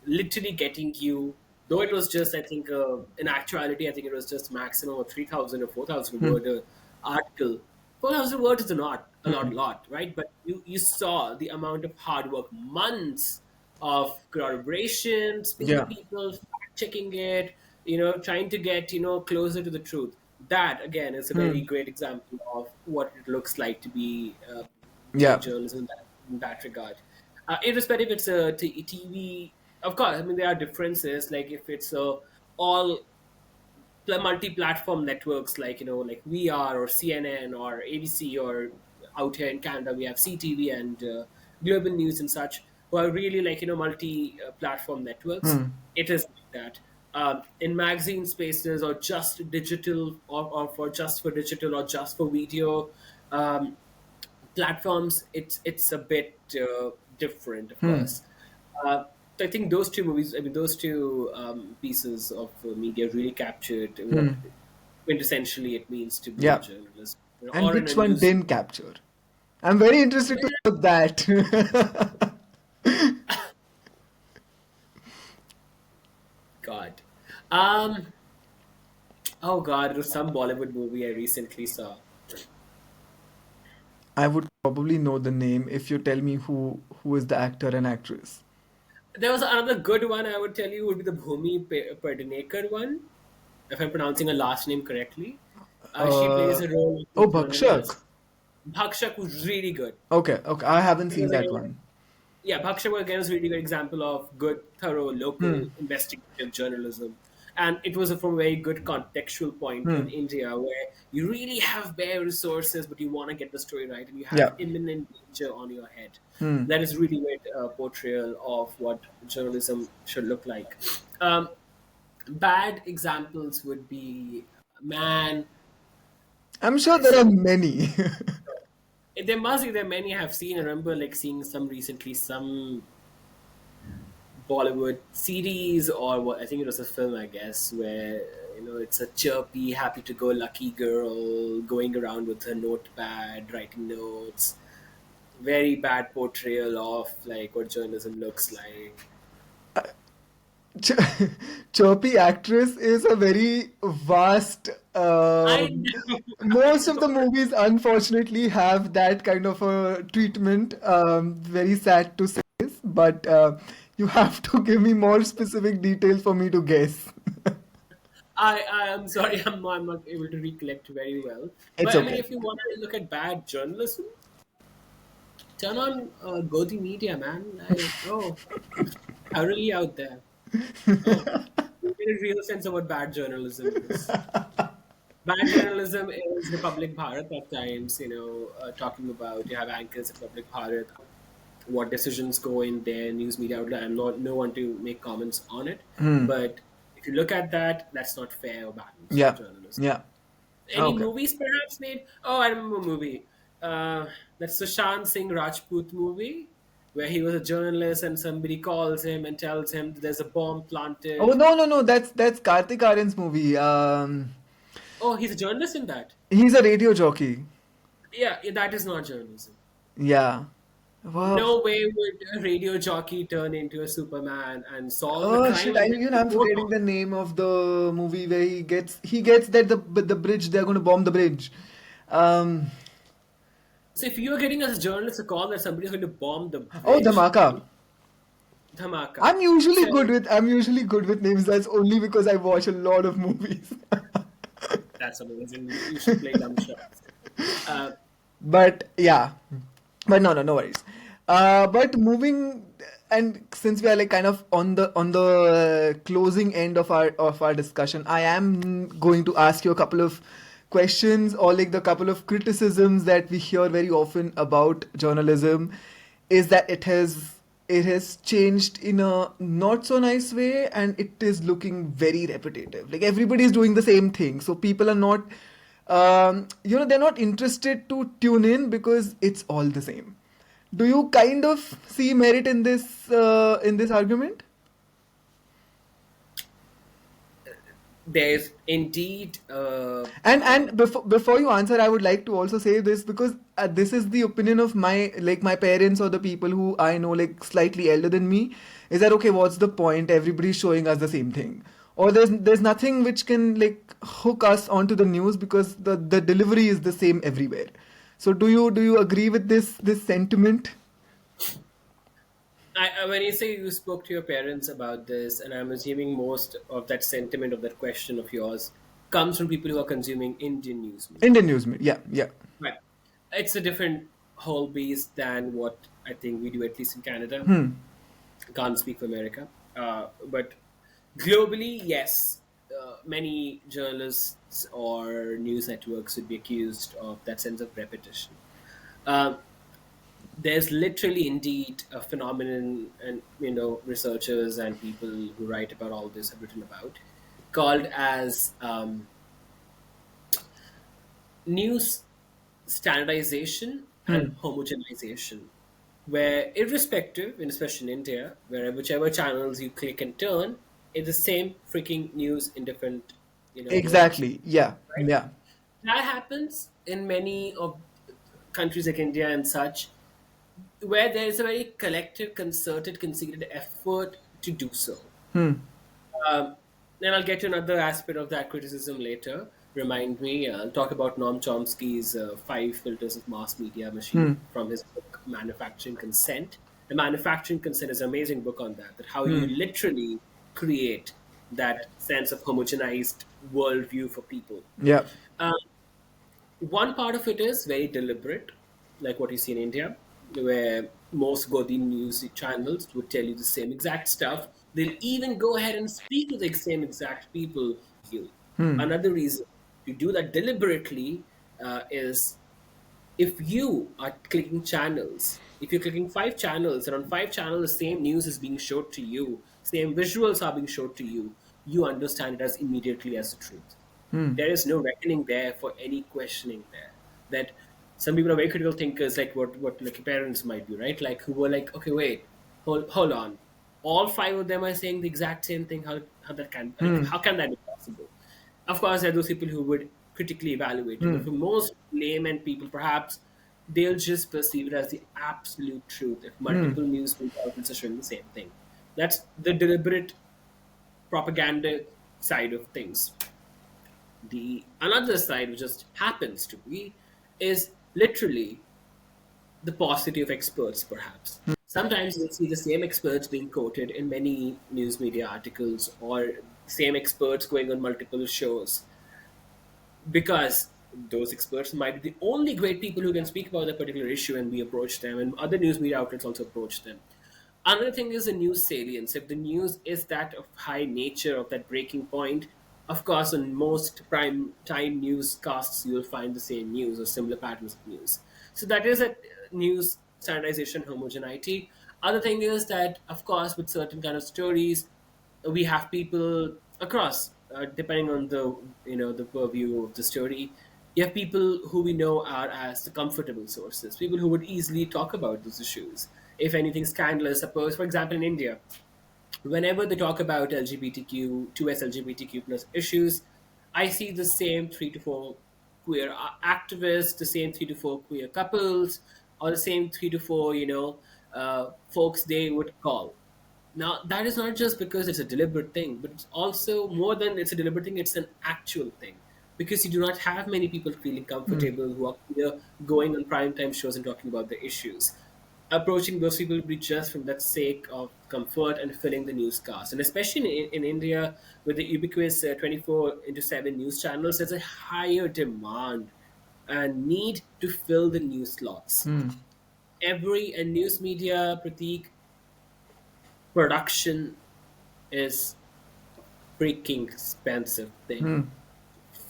S2: literally getting you, though it was just, I think, in actuality, I think it was just maximum of 3,000 or 4,000 word article. 4,000 words is not a lot, right? But you saw the amount of hard work, months of collaboration, speaking to
S1: Yeah.
S2: people, fact checking it, trying to get, closer to the truth. That, again, is a very great example of what it looks like to be doing
S1: Yeah.
S2: journalism in that regard. Irrespective if it's a TV, of course, I mean, there are differences. Like if it's all multi-platform networks, like like we are, or CNN or ABC, or out here in Canada we have CTV and Global News and such, who are really like multi-platform networks. It is like that. In magazine spaces, or just digital, or for digital, or just for video platforms, it's a bit different, of course. uh, I think those two movies, I mean, those two pieces of media really captured what quintessentially it means to be a
S1: Yeah.
S2: journalist,
S1: And
S2: or in a
S1: which one
S2: news.
S1: didn't capture? I'm very interested to know that.
S2: God. Um. Oh God, it was some Bollywood movie I recently saw.
S1: I would probably know the name if you tell me who is the actor and actress.
S2: There was another good one I would tell you, would be the Bhumi Pednekar one, if I'm pronouncing her last name correctly. She plays
S1: Uh,
S2: a role of
S1: oh,
S2: a
S1: Bhakshak.
S2: journalist. Bhakshak was really good.
S1: Okay, okay. I haven't
S2: It
S1: seen
S2: was
S1: that
S2: a,
S1: one.
S2: yeah, Bhakshak again is a really good example of good, thorough, local, investigative journalism. And it was from a very good contextual point in India, where you really have bare resources, but you want to get the story right, and you have
S1: Yeah.
S2: imminent danger on your head. That is really great portrayal of what journalism should look like. Um, Bad examples would be, man,
S1: I'm sure there are
S2: so
S1: many.
S2: there must be, there are many I have seen. I remember like seeing some recently, some Bollywood series, or what, I think it was a film, I guess, where it's a chirpy, happy-to-go-lucky girl going around with her notepad, writing notes. Very bad portrayal of like what journalism looks like.
S1: Ch- Chirpy actress is a very vast.
S2: I know. I
S1: Most of the
S2: know.
S1: movies, unfortunately, have that kind of a treatment. Very sad to say this, but you have to give me more specific details for me to guess.
S2: I am sorry, I'm not able to recollect very well.
S1: It's
S2: But I mean,
S1: okay.
S2: if you want to look at bad journalism, turn on Goti Media, man. Like, oh, thoroughly out there. Oh, you get a real sense of what bad journalism is. Bad journalism is Republic Bharat at times, talking about, you have anchors at Republic Bharat, what decisions go in their news media outlet. I'm not no one to make comments on it, but if you look at that, that's not fair or balanced
S1: Yeah,
S2: journalism.
S1: yeah.
S2: Any
S1: Okay.
S2: movies perhaps made? Oh, I remember a movie. That's Sushant Singh Rajput movie, where he was a journalist and somebody calls him and tells him that there's a bomb
S1: Oh
S2: planted.
S1: no, no, no. That's Kartik Aaryan's movie.
S2: Oh, he's a journalist in that.
S1: He's a radio jockey.
S2: Yeah, that is not journalism.
S1: Yeah. Wow.
S2: No way would a radio jockey turn into a Superman and solve the
S1: Oh
S2: crime
S1: shit!
S2: and then
S1: I'm
S2: report
S1: forgetting
S2: on.
S1: the name of the movie where he gets that the bridge, they're going to bomb the bridge. Um.
S2: So if you're getting as a journalist a call that somebody's going to bomb the
S1: Oh,
S2: bridge,
S1: Dhamaka.
S2: Dhamaka.
S1: I'm
S2: So
S1: usually good with names. That's only because I watch a lot of movies.
S2: that's amazing. You should play dumb shots. Uh,
S1: But yeah, but no worries. But moving, and since we are like kind of on the closing end of our discussion, I am going to ask you a couple of questions, or like the couple of criticisms that we hear very often about journalism, is that it has changed in a not so nice way, and it is looking very repetitive. Like everybody is doing the same thing, so people are not, they're not interested to tune in because it's all the same. Do you kind of see merit in this argument?
S2: there's indeed
S1: And before you answer, I would like to also say this, because this is the opinion of my parents, or the people who I know like slightly elder than me. Is that okay? What's the point? Everybody's showing us the same thing, or there's nothing which can like hook us onto the news, because the delivery is the same everywhere. So do you agree with this sentiment?
S2: when you say you spoke to your parents about this, and I'm assuming most of that sentiment of that question of yours comes from people who are consuming Indian news media.
S1: Indian news media, yeah,
S2: Right. It's a different whole beast than what I think we do, at least in Canada.
S1: yeah.
S2: Can't speak for America. But globally, yes, many journalists or news networks would be accused of that sense of repetition. Uh, there's literally indeed a phenomenon, and researchers and people who write about all this have written about, called as news standardization and
S1: Hmm.
S2: homogenization, where irrespective, and especially in India, where whichever channels you click and turn, it's the same freaking news in different versions,
S1: Exactly, yeah,
S2: right?
S1: yeah.
S2: That happens in many of countries like India and such, where there is a very collective, concerted, concerted effort to do so.
S1: Hmm.
S2: Um, then I'll get to another aspect of that criticism later. Remind me, I'll talk about Noam Chomsky's Five Filters of Mass Media
S1: Hmm.
S2: Machine from his book Manufacturing Consent. The Manufacturing Consent is an amazing book on that, how you
S1: Hmm.
S2: literally create that sense of homogenized worldview for people.
S1: Yeah.
S2: Um, one part of it is very deliberate, like what you see in India, where most Godi news channels would tell you the same exact stuff. They'll even go ahead and speak to the same exact people you.
S1: Hmm.
S2: Another reason to do that deliberately is if you are clicking channels, if you're clicking five channels, and on five channels the same news is being showed to you, same visuals are being showed to you, you understand it as immediately as the truth.
S1: Hmm.
S2: There is no reckoning there for any questioning there. That some people are very critical thinkers, like what like parents might be, right? Like who were like, okay, wait, hold on, all five of them are saying the exact same thing. How that can, like,
S1: Hmm.
S2: how can that be possible? Of course, there are those people who would critically evaluate it,
S1: Hmm.
S2: but for most layman people, perhaps they'll just perceive it as the absolute truth if
S1: Hmm.
S2: multiple news media outlets are showing the same thing. That's the deliberate propaganda side of things. The another side, which just happens to be, is literally the paucity of experts, perhaps. Sometimes you'll see the same experts being quoted in many news media articles, or same experts going on multiple shows, because those experts might be the only great people who can speak about that particular issue, and we approach them, and other news media outlets also approach them. Another thing is the news salience. If the news is that of high nature, of that breaking point, of course, on most prime time newscasts, you will find the same news or similar patterns of news. So that is a news standardization, homogeneity. Other thing is that, of course, with certain kind of stories, we have people across, depending on the purview of the story. You have people who we know are as the comfortable sources, people who would easily talk about those issues if anything scandalous. Suppose, for example, in India, whenever they talk about LGBTQ, 2S LGBTQ plus issues, I see the same three to four queer activists, the same three to four queer couples, or the same three to four, folks they would call. Now, that is not just because it's a deliberate thing, but it's also more than it's a deliberate thing, it's an actual thing. Because you do not have many people feeling
S1: Hmm.
S2: comfortable who are going on prime time shows and talking about the issues. Approaching those people would be just from that sake of comfort and filling the newscast. And especially in India, with the ubiquitous 24 into 7 news channels, there's a higher demand and need to fill the news slots. Every a news media, Pratik, production is a freaking expensive thing.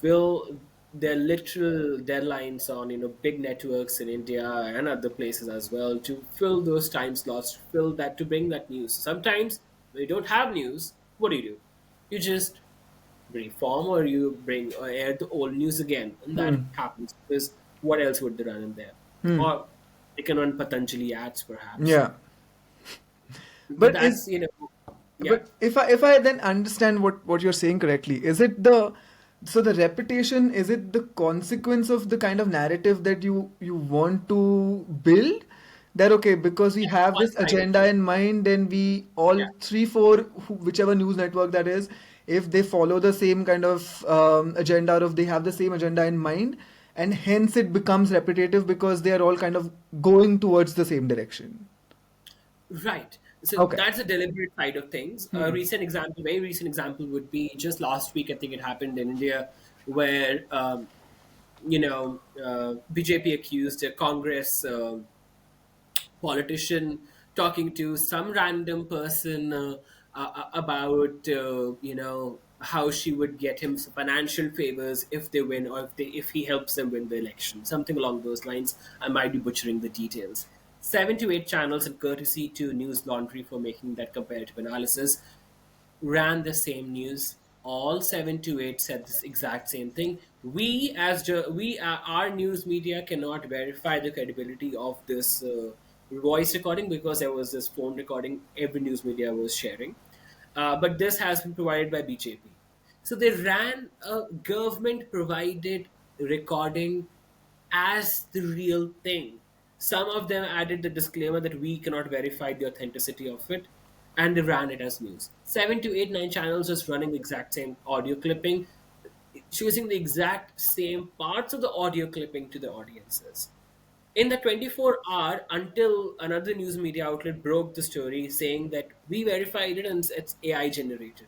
S2: Fill their literal deadlines on big networks in India and other places as well to fill those time slots, to fill that, to bring that news. Sometimes when you don't have news, what do? You just reform, or you bring or air the old news again, and that happens because what else would they run in there? Or they can run Patanjali ads, perhaps.
S1: Yeah.
S2: But
S1: But is
S2: that's yeah.
S1: but if I then understand what you're saying correctly, is it the so the repetition, is it the consequence of the kind of narrative that you want to build? That okay, because we have
S2: One
S1: this
S2: side of
S1: agenda
S2: it.
S1: in mind, then we all
S2: Yeah.
S1: three, four, whichever news network that is, if they follow the same kind of agenda, or if they have the same agenda in mind, and hence it becomes repetitive because they are all kind of going towards the same direction.
S2: Right. So
S1: Okay.
S2: that's a deliberate side of things. A recent example, very recent example, would be just last week. I think it happened in India, where BJP accused a Congress politician talking to some random person about how she would get him some financial favors if they win, or if he helps them win the election, something along those lines. I might be butchering the details. 7 to 8 channels, and courtesy to News Laundry for making that comparative analysis, ran the same news. All 7 to 8 said this exact same thing. Our news media cannot verify the credibility of this voice recording, because there was this phone recording every news media was sharing. But this has been provided by BJP. So they ran a government provided recording as the real thing. Some of them added the disclaimer that we cannot verify the authenticity of it, and they ran it as news. 7 to 8, 9 channels just running the exact same audio clipping, choosing the exact same parts of the audio clipping to the audiences. In the 24-hour, until another news media outlet broke the story saying that we verified it and it's AI generated.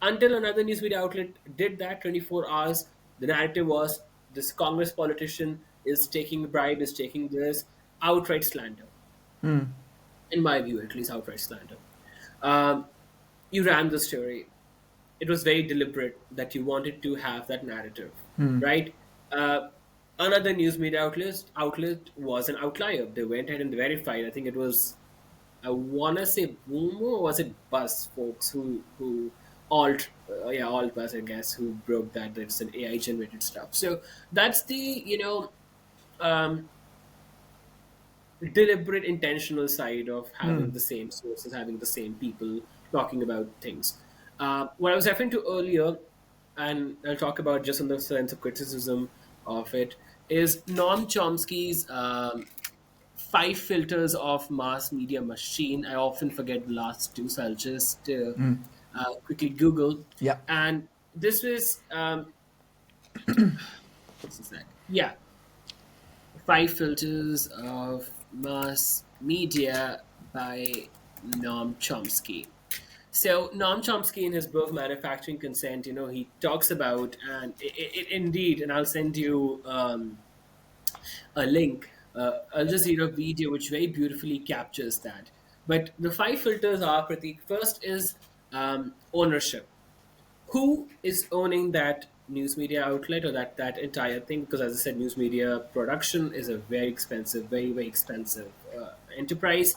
S2: Until another news media outlet did that, 24 hours, the narrative was this Congress politician is taking a bribe, is taking this, outright slander. In my view, at least outright slander. Um, you ran the story. It was very deliberate that you wanted to have that narrative, right? Uh, Another news media outlet was an outlier. They went ahead and verified. I think it was, I wanna say Boomer, or was it Buzz folks who alt Buzz, I guess, who broke that it's an AI generated stuff. So that's the um, deliberate, intentional side of having the same sources, having the same people talking about things. What I was referring to earlier, and I'll talk about just in the sense of criticism of it, is Noam Chomsky's 5 filters of mass media machine. I often forget the last two, so I'll just quickly Google.
S1: Yeah.
S2: And this was just a sec. Yeah, 5 filters of mass media by Noam Chomsky. So Noam Chomsky, in his book Manufacturing Consent, he talks about, and indeed, and I'll send you a link. I'll just read a video which very beautifully captures that. But the 5 filters are, Pratik. First is ownership. Who is owning that news media outlet, or that entire thing? Because as I said, news media production is a very expensive, very expensive enterprise,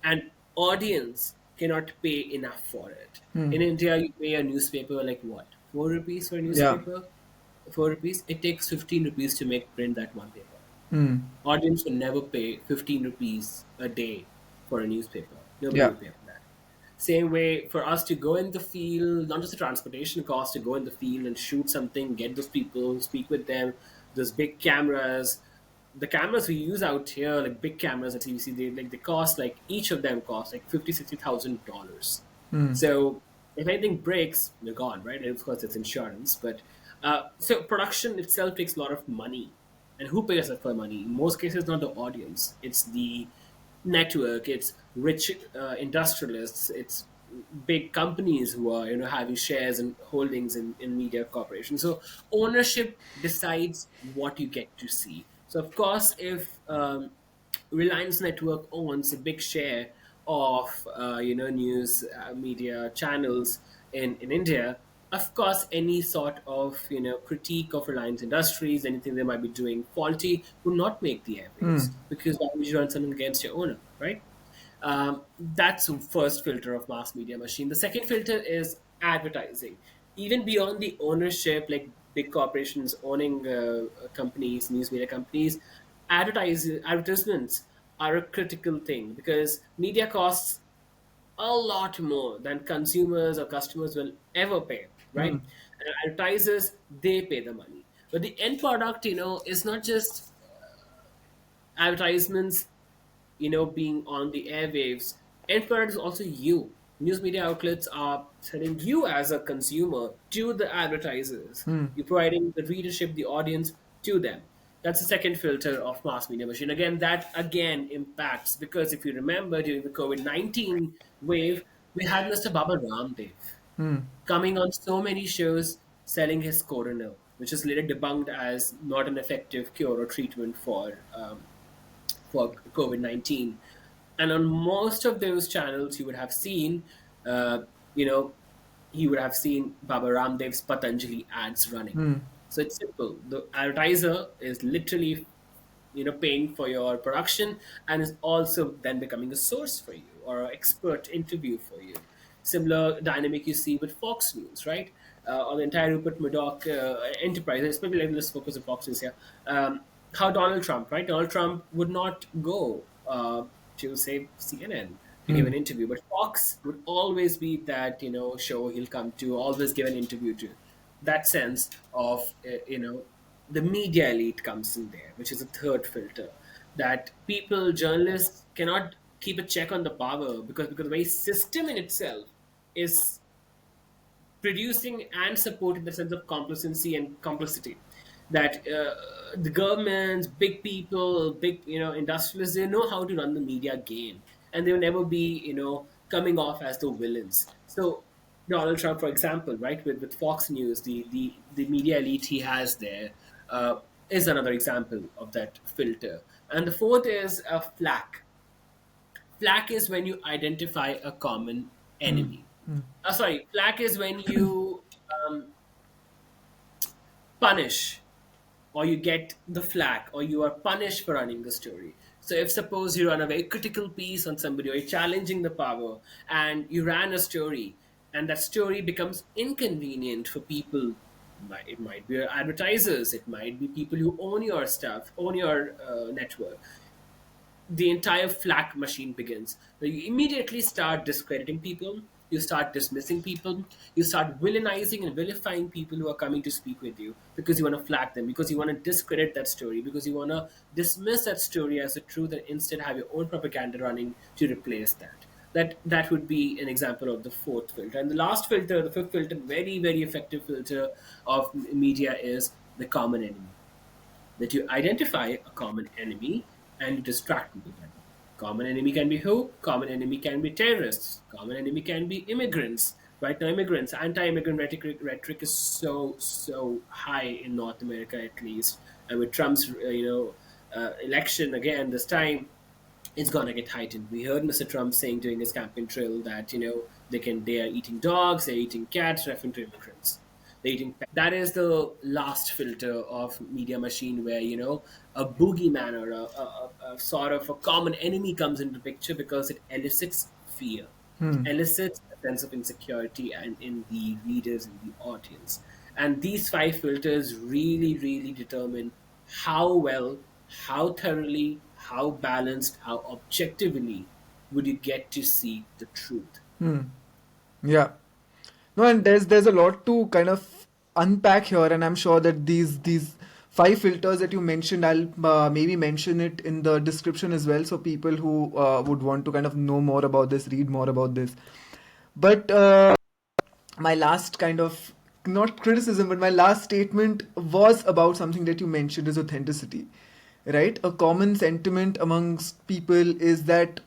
S2: and audience cannot pay enough for it. In India, you pay a newspaper like what, 4 rupees for a
S1: Yeah.
S2: newspaper? 4 rupees. It takes 15 rupees to make print that one paper. Audience will never pay 15 rupees a day for a newspaper. Nobody
S1: Yeah.
S2: will pay for that. Same way, for us to go in the field, not just the transportation cost, to go in the field and shoot something, get those people, speak with them, those big cameras. The cameras we use out here, like big cameras that you see, they cost, like each of them cost like 50, $60,000. So if anything breaks, they're gone, right? And of course, it's insurance. But so production itself takes a lot of money, and who pays us for money? In most cases, not the audience; it's the network, it's rich industrialists, it's big companies who are having shares and holdings in media corporations. So ownership decides what you get to see. So of course, if Reliance Network owns a big share of news media channels in India. Of course, any sort of critique of Reliance Industries, anything they might be doing faulty, would not make the airwaves, because why would you run something against your owner, right? That's the first filter of mass media machine. The second filter is advertising. Even beyond the ownership, like big corporations owning companies, news media companies, advertisements are a critical thing, because media costs a lot more than consumers or customers will ever pay, right? And advertisers, they pay the money. But the end product, is not just advertisements being on the airwaves. End product is also you. News media outlets are selling you as a consumer to the advertisers. You're providing the readership, the audience to them. That's the second filter of mass media machine. Again, that again impacts, because if you remember during the COVID-19 wave, we had Mr. Baba Ramdev coming on so many shows selling his coronel, which is later debunked as not an effective cure or treatment for COVID 19. And on most of those channels, you would have seen, uh, you know, you would have seen Baba Ramdev's Patanjali ads running. So it's simple. The advertiser is literally paying for your production, and is also then becoming a source for you or an expert interview for you. Similar dynamic you see with Fox News, right? On the entire Rupert Murdoch enterprise, especially, let's focus on Fox News here. How Donald Trump, right? Donald Trump would not go to say CNN to give an interview, but Fox would always be that show he'll come to, always give an interview to. That sense of the media elite comes in there, which is a third filter, that people, journalists, cannot keep a check on the power, because the very system in itself is producing and supporting the sense of complacency and complicity, that the governments, big people, big industrialists, they know how to run the media game, and they will never be coming off as the villains. So Donald Trump, for example, right, with Fox News, the media elite he has there, is another example of that filter. And the fourth is a flack. Flack is when you identify a common enemy. Sorry, flack is when you punish, or you get the flack, or you are punished for running the story. So if suppose you run a very critical piece on somebody, or you're challenging the power, and you ran a story, and that story becomes inconvenient for people, it might be your advertisers, it might be people who own your stuff, own your network, the entire flak machine begins. So you immediately start discrediting people, you start dismissing people, you start villainizing and vilifying people who are coming to speak with you, because you want to flag them, because you want to discredit that story, because you want to dismiss that story as a truth, and instead have your own propaganda running to replace that. That would be an example of the fourth filter. And the last filter, the fifth filter, very, very effective filter of media, is the common enemy, that you identify a common enemy and you distract people by that. Common enemy can be who? Common enemy can be terrorists. Common enemy can be immigrants. Right now, immigrants, anti-immigrant rhetoric is so high in North America, at least. And with Trump's, election again this time, it's gonna get heightened. We heard Mr. Trump saying during his campaign trail that they are eating dogs, they're eating cats, referring to immigrants. They're eating pets. That is the last filter of media machine, where a boogeyman, or a sort of a common enemy comes into the picture, because it elicits fear. It elicits a sense of insecurity and in the readers, in the audience. And these five filters really, really determine how well, how thoroughly, how balanced, how objectively would you get to see the truth.
S1: Yeah. No, and there's a lot to kind of unpack here, and I'm sure that these five filters that you mentioned, I'll maybe mention it in the description as well, so people who would want to kind of know more about this, read more about this. But my last kind of, not criticism, but my last statement was about something that you mentioned, is authenticity, right? A common sentiment amongst people is that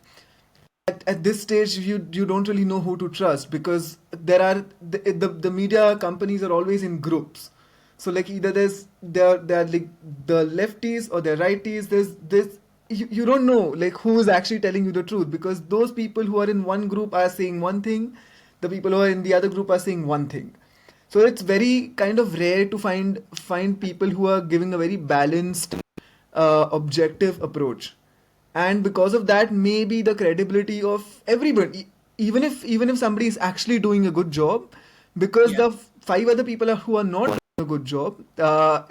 S1: at this stage you don't really know who to trust, because there are the media companies are always in groups. So like either there are like the lefties or the righties. There's you don't know like who is actually telling you the truth, because those people who are in one group are saying one thing, the people who are in the other group are saying one thing. So it's very kind of rare to find people who are giving a very balanced, objective approach. And because of that, maybe the credibility of everybody, even if somebody is actually doing a good job, because
S2: Yeah.
S1: the five other people who are not doing a good job,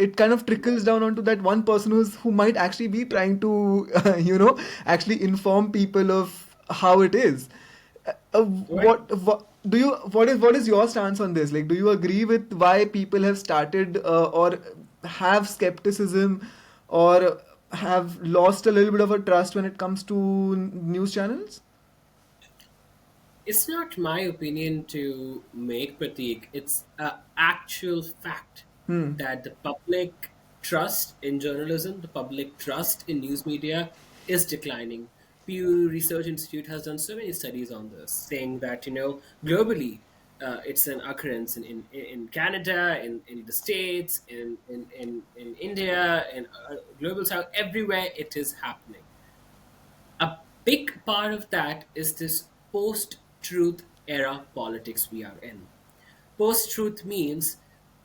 S1: it kind of trickles down onto that one person who might actually be trying to actually inform people of how it is.
S2: Right.
S1: What is your stance on this? Like, do you agree with why people have started, or have skepticism, or have lost a little bit of a trust when it comes to news channels?
S2: It's not my opinion to make Pratik. It's a actual fact
S1: Hmm.
S2: that the public trust in journalism, the public trust in news media is declining. Pew Research Institute has done so many studies on this, saying that globally, it's an occurrence in Canada, in the States, in India, in global South, everywhere it is happening. A big part of that is this post truth era politics we are in. Post truth means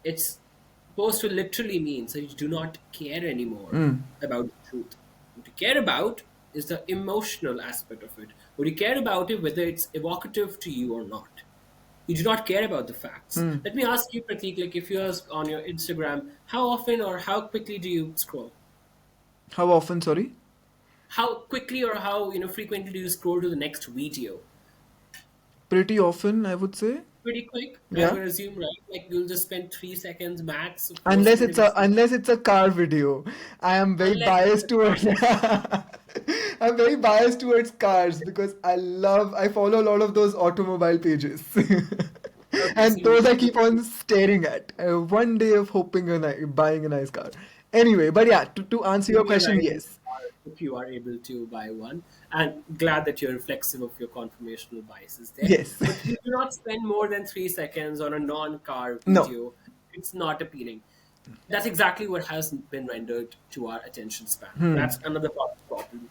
S2: it's post will literally means that you do not care anymore
S1: Hmm.
S2: about the truth. What you care about is the emotional aspect of it. What you care about it, whether it's evocative to you or not. You do not care about the facts.
S1: Hmm.
S2: Let me ask you, Pratik, like if you're on your Instagram, how often or how quickly do you scroll?
S1: How often? Sorry.
S2: How quickly or how frequently do you scroll to the next video?
S1: Pretty often, I would say.
S2: Pretty quick, I
S1: Yeah.
S2: would assume, right? Like you'll just spend 3 seconds max, 4 seconds if it's
S1: Unless it's a car video. I am very
S2: unless it's
S1: biased
S2: a car.
S1: towards I'm very biased towards cars, because I follow a lot of those automobile pages.
S2: Okay, so
S1: And
S2: you
S1: those I
S2: you
S1: keep on staring at. One day of hoping buying a nice car. Anyway, but yeah, to answer your
S2: maybe a
S1: question,
S2: nice
S1: yes.
S2: car if you are able to buy one. And glad that you're reflexive of your conformational biases there.
S1: Yes.
S2: But you do not spend more than 3 seconds on a non-car
S1: No.
S2: video. It's not appealing. That's exactly what has been rendered to our attention span.
S1: Hmm.
S2: That's another part of the problem.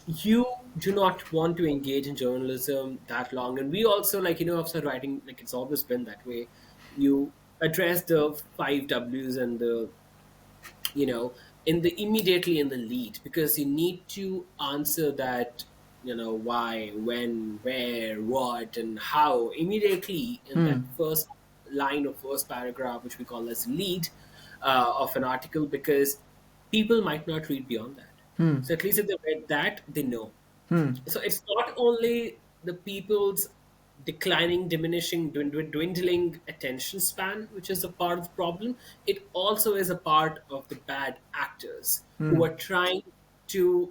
S2: You do not want to engage in journalism that long, and we also, like, after writing, like, it's always been that way. You address the five W's and the in the immediately in the lead, because you need to answer that, why, when, where, what, and how immediately in that
S1: Hmm.
S2: first line or first paragraph, which we call as lead of an article, because people might not read beyond that.
S1: Hmm.
S2: So at least if they read that, they know.
S1: Hmm.
S2: So it's not only the people's declining, diminishing, dwindling attention span, which is a part of the problem. It also is a part of the bad actors
S1: Hmm.
S2: who are trying to,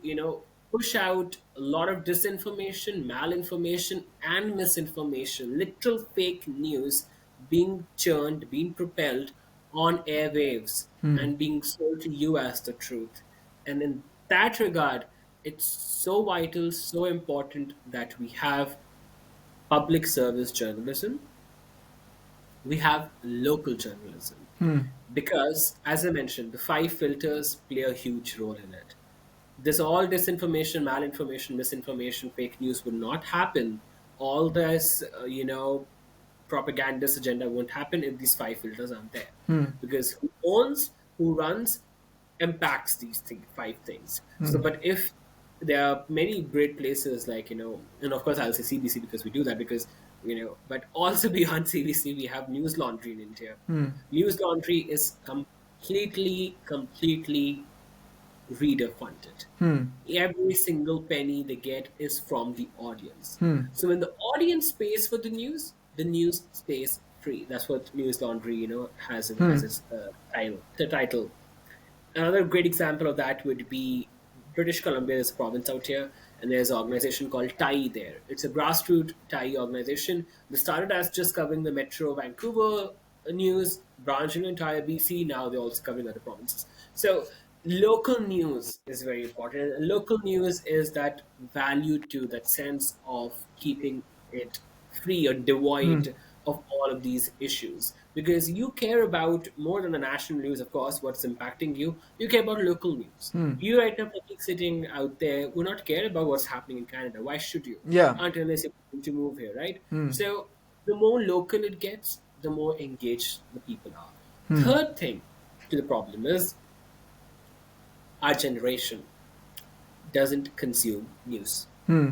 S2: push out a lot of disinformation, malinformation, and misinformation, literal fake news being churned, being propelled on airwaves
S1: Hmm.
S2: and being sold to you as the truth. And in that regard, it's so vital, so important that we have public service journalism, we have local journalism.
S1: Hmm.
S2: Because, as I mentioned, the five filters play a huge role in it. This all disinformation, malinformation, misinformation, fake news would not happen. All this, propagandist agenda won't happen if these five filters aren't there.
S1: Hmm.
S2: Because who owns, who runs, impacts these five things. So,
S1: Hmm.
S2: but if there are many great places like, and of course I'll say CBC because we do that because, but also beyond CBC, we have News Laundry in India.
S1: Hmm.
S2: News Laundry is completely reader funded.
S1: Hmm.
S2: Every single penny they get is from the audience.
S1: Hmm.
S2: So when the audience pays for the news stays free. That's what News Laundry, has
S1: Hmm.
S2: as its title. The title. Another great example of that would be British Columbia is a province out here, and there's an organization called TIE there. It's a grassroots TIE organization. They started as just covering the Metro Vancouver news, branching into entire BC. Now they're also covering other provinces. So Local news is very important. Local news is that value to that sense of keeping it free or
S1: Hmm.
S2: devoid of all of these issues, because you care about more than the national news, of course, what's impacting you. You care about local news.
S1: Hmm.
S2: You right now, public sitting out there, will not care about what's happening in Canada. Why should you?
S1: Yeah.
S2: Until unless you're going to move here, right?
S1: Hmm.
S2: So the more local it gets, the more engaged the people are.
S1: Hmm.
S2: Third thing to the problem is our generation doesn't consume news.
S1: Hmm.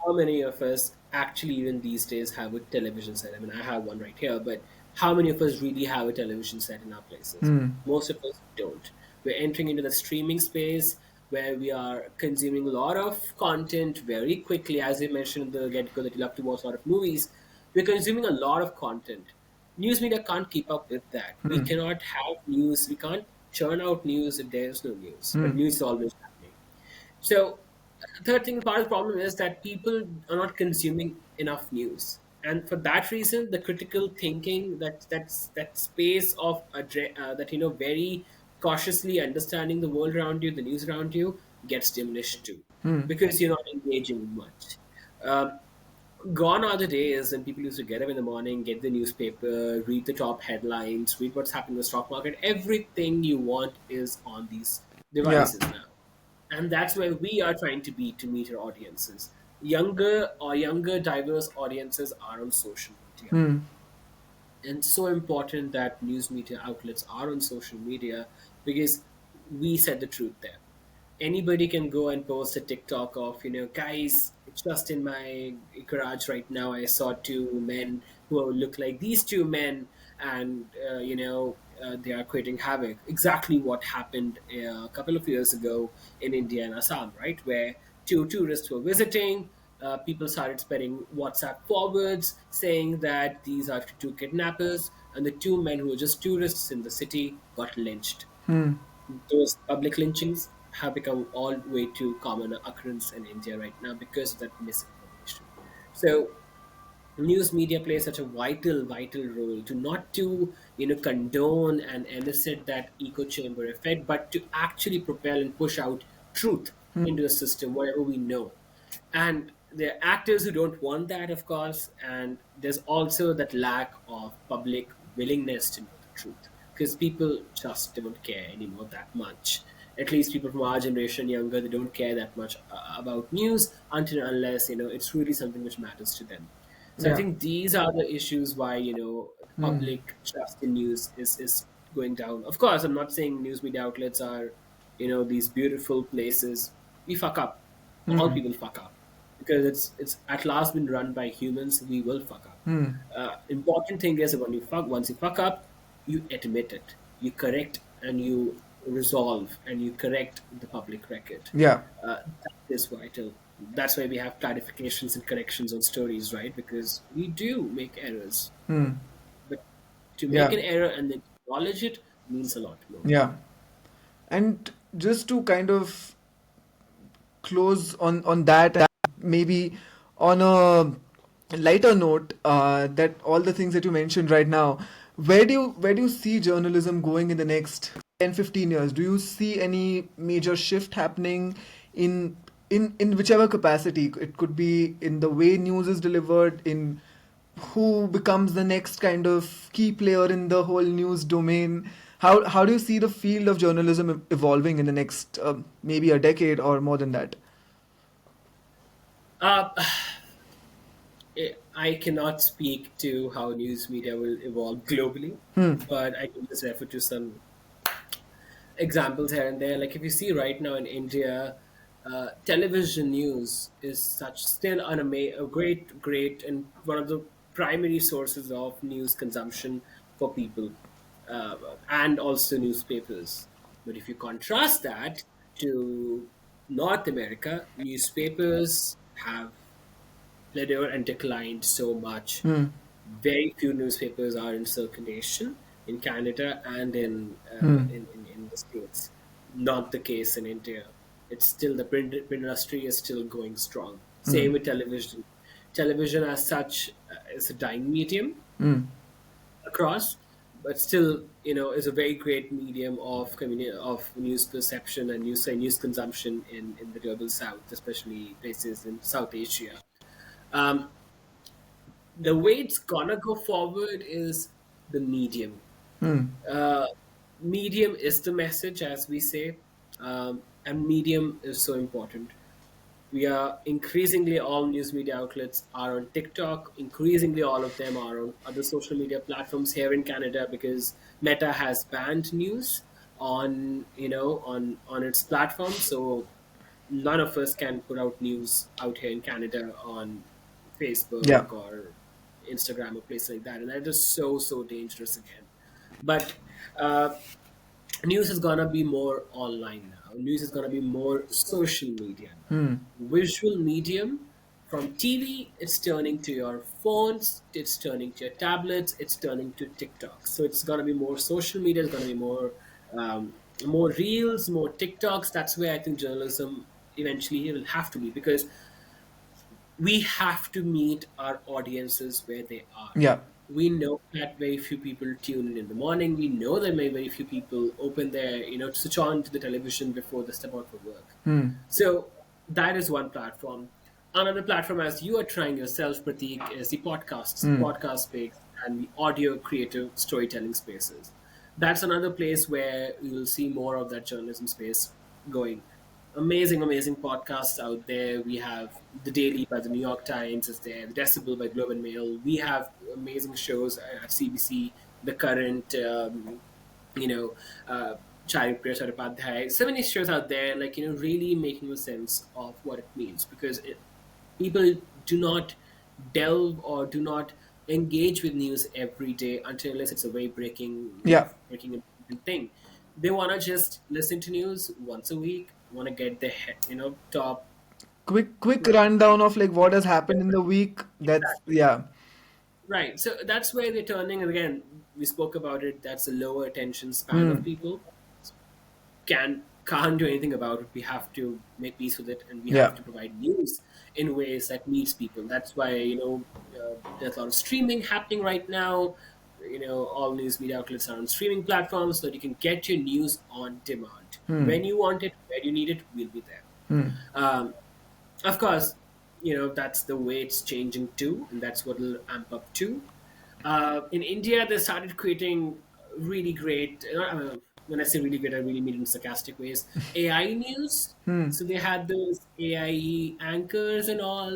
S2: How many of us actually, even these days, have a television set? I mean, I have one right here, but how many of us really have a television set in our places?
S1: Hmm.
S2: Most of us don't. We're entering into the streaming space where we are consuming a lot of content very quickly. As you mentioned in the get go that you love to watch a lot of movies, we're consuming a lot of content. News media can't keep up with that. We
S1: Hmm.
S2: cannot have news. We can't churn out news if there's no news.
S1: Hmm.
S2: But news is always happening. So, third thing, part of the problem is that people are not consuming enough news, and for that reason, the critical thinking, that space of that very cautiously understanding the world around you, the news around you, gets diminished too, because you're not engaging much. Um, Gone are the days when people used to get up in the morning, get the newspaper, read the top headlines, read what's happening in the stock market. Everything you want is on these
S1: Yeah.
S2: devices now, and that's where we are trying to be to meet our audiences. Younger diverse audiences are on social media,
S1: Hmm.
S2: and so important that news media outlets are on social media, because we said the truth there. Anybody can go and post a TikTok of, guys, it's just in my garage right now. I saw two men who look like these two men, and they are creating havoc. Exactly what happened a couple of years ago in India and Assam, right, where two tourists were visiting. People started spreading WhatsApp forwards saying that these are two kidnappers, and the two men who were just tourists in the city got lynched.
S1: Hmm.
S2: Those public lynchings have become all way too common occurrence in India right now because of that misinformation. So news media plays such a vital role to not to condone and elicit that echo chamber effect, but to actually propel and push out truth into the system, whatever we know. And there are actors who don't want that, of course, and there's also that lack of public willingness to know the truth, because people just don't care anymore that much. At least people from our generation, younger, they don't care that much about news until and unless it's really something which matters to them. So I
S1: Yeah.
S2: think these are the issues why
S1: Hmm.
S2: public trust in news is going down. Of course, I'm not saying news media outlets are these beautiful places. We fuck up. All
S1: Hmm.
S2: people fuck up, because it's at last been run by humans. We will fuck up.
S1: Hmm.
S2: Important thing is, once you fuck up, you admit it, you correct, and you resolve, and you correct the public record.
S1: Yeah.
S2: That is vital. That's why we have clarifications and corrections on stories, right? Because we do make errors,
S1: Hmm.
S2: but to make
S1: Yeah.
S2: an error and then acknowledge it means a lot more.
S1: Yeah. And just to kind of close on that, and maybe on a lighter note, that all the things that you mentioned right now, where do you see journalism going in the next 10-15 years? Do you see any major shift happening in in whichever capacity? It could be in the way news is delivered, in who becomes the next kind of key player in the whole news domain. How do you see the field of journalism evolving in the next maybe a decade or more than that?
S2: Uh, I cannot speak to how news media will evolve globally,
S1: Hmm.
S2: but I can just refer to some examples here and there. Like if you see right now in India, television news is such still a great, and one of the primary sources of news consumption for people, uh, and also newspapers. But if you contrast that to North America, newspapers have plateaued and declined so much.
S1: Hmm.
S2: Very few newspapers are in circulation in Canada and
S1: Hmm.
S2: in the States. Not the case in India. It's still the print industry is still going strong.
S1: Hmm.
S2: Same with television. Television as such is a dying medium
S1: Hmm.
S2: across. but still, is a very great medium of of news perception and news consumption in the global south, especially places in South Asia. Um, the way it's gonna go forward is the medium. Uh, Medium is the message, as we say, and medium is so important. We are increasingly, all news media outlets are on TikTok. Increasingly, all of them are on other social media platforms here in Canada because Meta has banned news on on its platform. So none of us can put out news out here in Canada on
S1: Yeah.
S2: Facebook or Instagram or places like that, and that is so dangerous again. But uh, news is gonna be more online now. News is gonna be more social media now. Visual medium, from TV, it's turning to your phones, it's turning to your tablets, it's turning to TikTok. So it's gonna be more social media. It's gonna be um, more reels, more TikToks. That's where I think journalism eventually will have to be, because we have to meet our audiences where they are.
S1: Yeah.
S2: We know that very few people tune in the morning. We know that very few people open their, switch on to the television before they step out for work. So that is one platform. Another platform, as you are trying yourself, Pratik, is the podcast space and the audio creative storytelling spaces. That's another place where you will see more of that journalism space going. Amazing podcasts out there. We have The Daily by the New York Times is there, The Decibel by Globe and Mail. We have amazing shows at CBC, The Current, you know, uh, Charik Priya Charapadhyay. So many shows out there, like, really making a sense of what it means, because people do not delve or do not engage with news every day until unless it's a very
S1: Yeah.
S2: breaking important thing. They want to just listen to news once a week, want to get the top.
S1: Quick
S2: Right.
S1: rundown of like what has happened in the week. That's
S2: Exactly.
S1: yeah.
S2: Right. So that's where they're turning. And again, we spoke about it. That's a lower attention span of people. Can't do anything about it. We have to make peace with it, and we
S1: Yeah.
S2: have to provide news in ways that meets people. That's why there's a lot of streaming happening right now. All news media outlets are on streaming platforms, so that you can get your news on demand when you want it, where you need it. We'll be there. Um, of course, that's the way it's changing too, and that's what will amp up too. In India, they started creating really great. When I say really great, I really mean in sarcastic ways. AI news. So they had those AI anchors and all,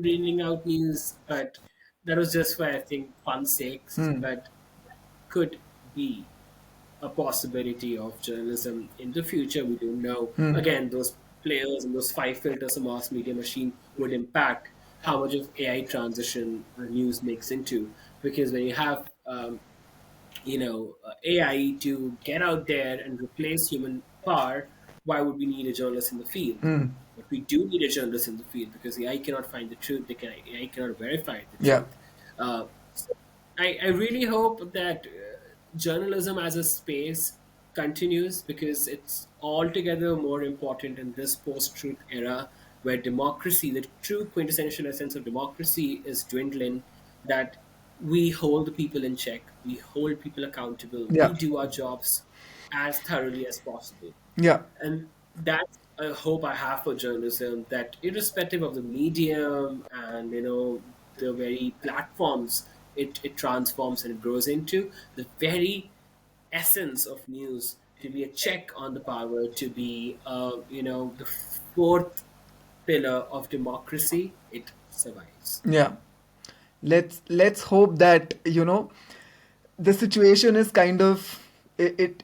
S2: reading out news, but that was just for, I think, fun sakes. But could be a possibility of journalism in the future. We don't know. Again, those players and those five filters a mass media machine would impact how much of AI transition news makes into. Because when you have AI to get out there and replace human power, why would we need a journalist in the field? But we do need a journalist in the field because AI cannot find the truth. AI cannot verify the
S1: Yeah.
S2: truth. So I really hope that journalism as a space continues, because it's altogether more important in this post-truth era where democracy, the true quintessential essence of democracy, is dwindling. That we hold the people in check, we hold people accountable, we
S1: Yeah.
S2: do our jobs as thoroughly as possible.
S1: Yeah.
S2: And that's a hope I have for journalism, that irrespective of the medium and the very platforms it transforms and it grows into, the very essence of news to be a check on the power, to be the fourth pillar of democracy, it survives.
S1: Yeah. Let's hope that the situation is kind of it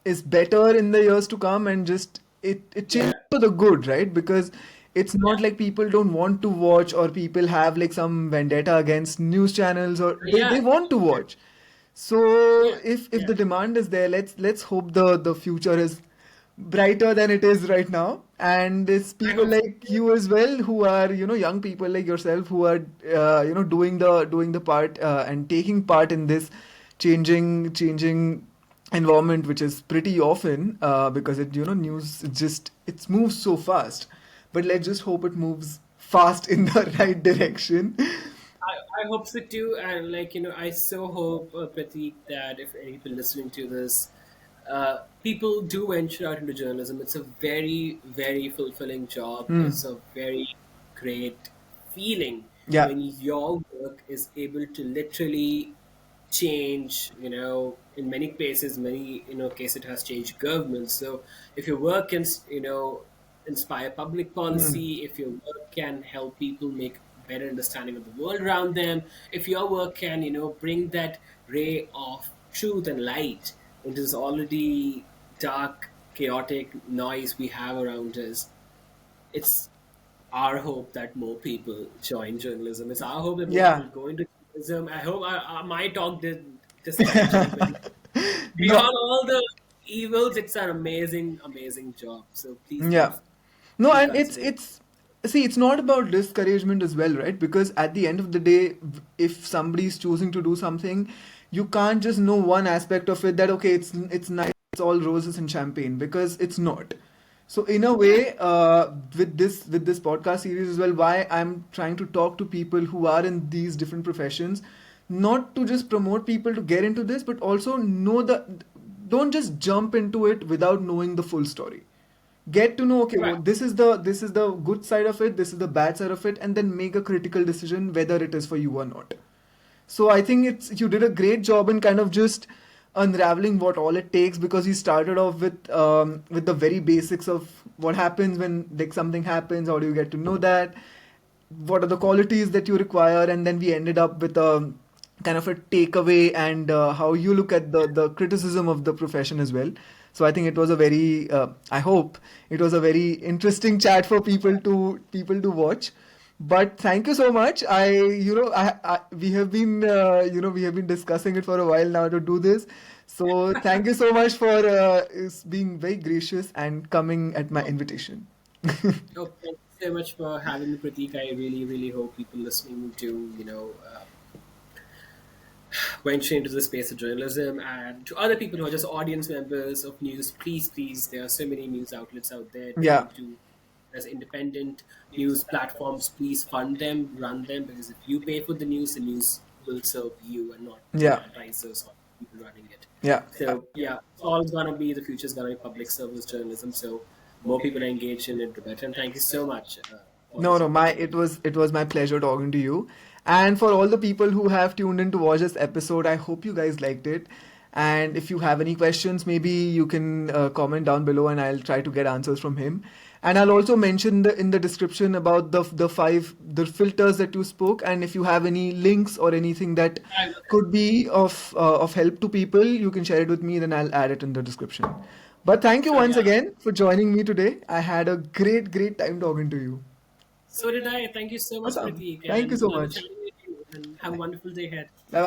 S1: is better in the years to come, and just it changes
S2: Yeah,
S1: for the good, right? Because it's
S2: yeah,
S1: not like people don't want to watch, or people have like some vendetta against news channels, or they
S2: yeah,
S1: want to watch. So
S2: yeah,
S1: if
S2: yeah.
S1: the demand is there, let's hope the future is brighter than it is right now. And it's
S2: I
S1: people
S2: hope so.
S1: like you as well, who are young people like yourself, who are doing the part, and taking part in this changing environment, which is pretty often, because news, it moves so fast. But let's just hope it moves fast in the right direction.
S2: I hope so too, and I so hope, Pratik, that if any people listening to this, people do venture out into journalism. It's a very, very fulfilling job.
S1: Hmm.
S2: It's a very great feeling
S1: Yeah.
S2: when your work is able to literally change. In many places, many case it has changed governments. So if your work can inspire public
S1: Hmm.
S2: policy, if your work can help people make better understanding of the world around them, if your work can bring that ray of truth and light into this already dark, chaotic noise we have around us, it's our hope that more people join journalism. It's our hope that more
S1: Yeah.
S2: people go into journalism. I hope my talk didn't discourage anybody.
S1: No.
S2: Beyond all the evils, it's an amazing, amazing job. So please,
S1: Yeah.
S2: please
S1: No,
S2: do
S1: and
S2: consider it.
S1: it's see, it's not about discouragement as well, right? Because at the end of the day, if somebody is choosing to do something, you can't just know one aspect of it that okay, it's nice, it's all roses and champagne, because it's not. So in a way, with this podcast series as well, why I'm trying to talk to people who are in these different professions, not to just promote people to get into this, but also know the don't just jump into it without knowing the full story. Get to know, okay,
S2: Right.
S1: well, this is the good side of it, this is the bad side of it, and then make a critical decision whether it is for you or not. So I think it's you did a great job in kind of just unraveling what all it takes, because you started off with the very basics of what happens when like something happens, how do you get to know that, what are the qualities that you require, and then we ended up with a kind of a takeaway, and how you look at the criticism of the profession as well. So I think it was a very I hope it was a very interesting chat for people to watch. But thank you so much. We have been we have been discussing it for a while now to do this. So thank you so much for being very gracious and coming at my invitation.
S2: Oh, thank you so much for having me, Pratik. I really, really hope people listening to venture into the space of journalism, and to other people who are just audience members of news, please, please, there are so many news outlets out there
S1: Yeah,
S2: trying to, as independent news platforms, please fund them, run them, because if you pay for the news will serve you and not the
S1: yeah,
S2: advertisers or people running it.
S1: yeah.
S2: So yeah, it's all gonna be the future's gonna be public service journalism. So more people are engaged in it, the better. And thank you so much for
S1: No,
S2: this
S1: no, my it
S2: opportunity.
S1: was it was my pleasure talking to you. And for all the people who have tuned in to watch this episode, I hope you guys liked it. And if you have any questions, maybe you can comment down below, and I'll try to get answers from him. And I'll also mention in the description about the filters that you spoke, and if you have any links or anything that
S2: I will.
S1: could be of help to people, you can share it with me. Then I'll add it in the description. But thank you
S2: Sure,
S1: once
S2: yeah.
S1: again for joining me today. I had a great time talking to you.
S2: So did I. Thank you so much,
S1: Awesome.
S2: Pratik,
S1: Thank you
S2: and
S1: so
S2: love
S1: much.
S2: chatting with you. And have a wonderful day ahead.
S1: Bye.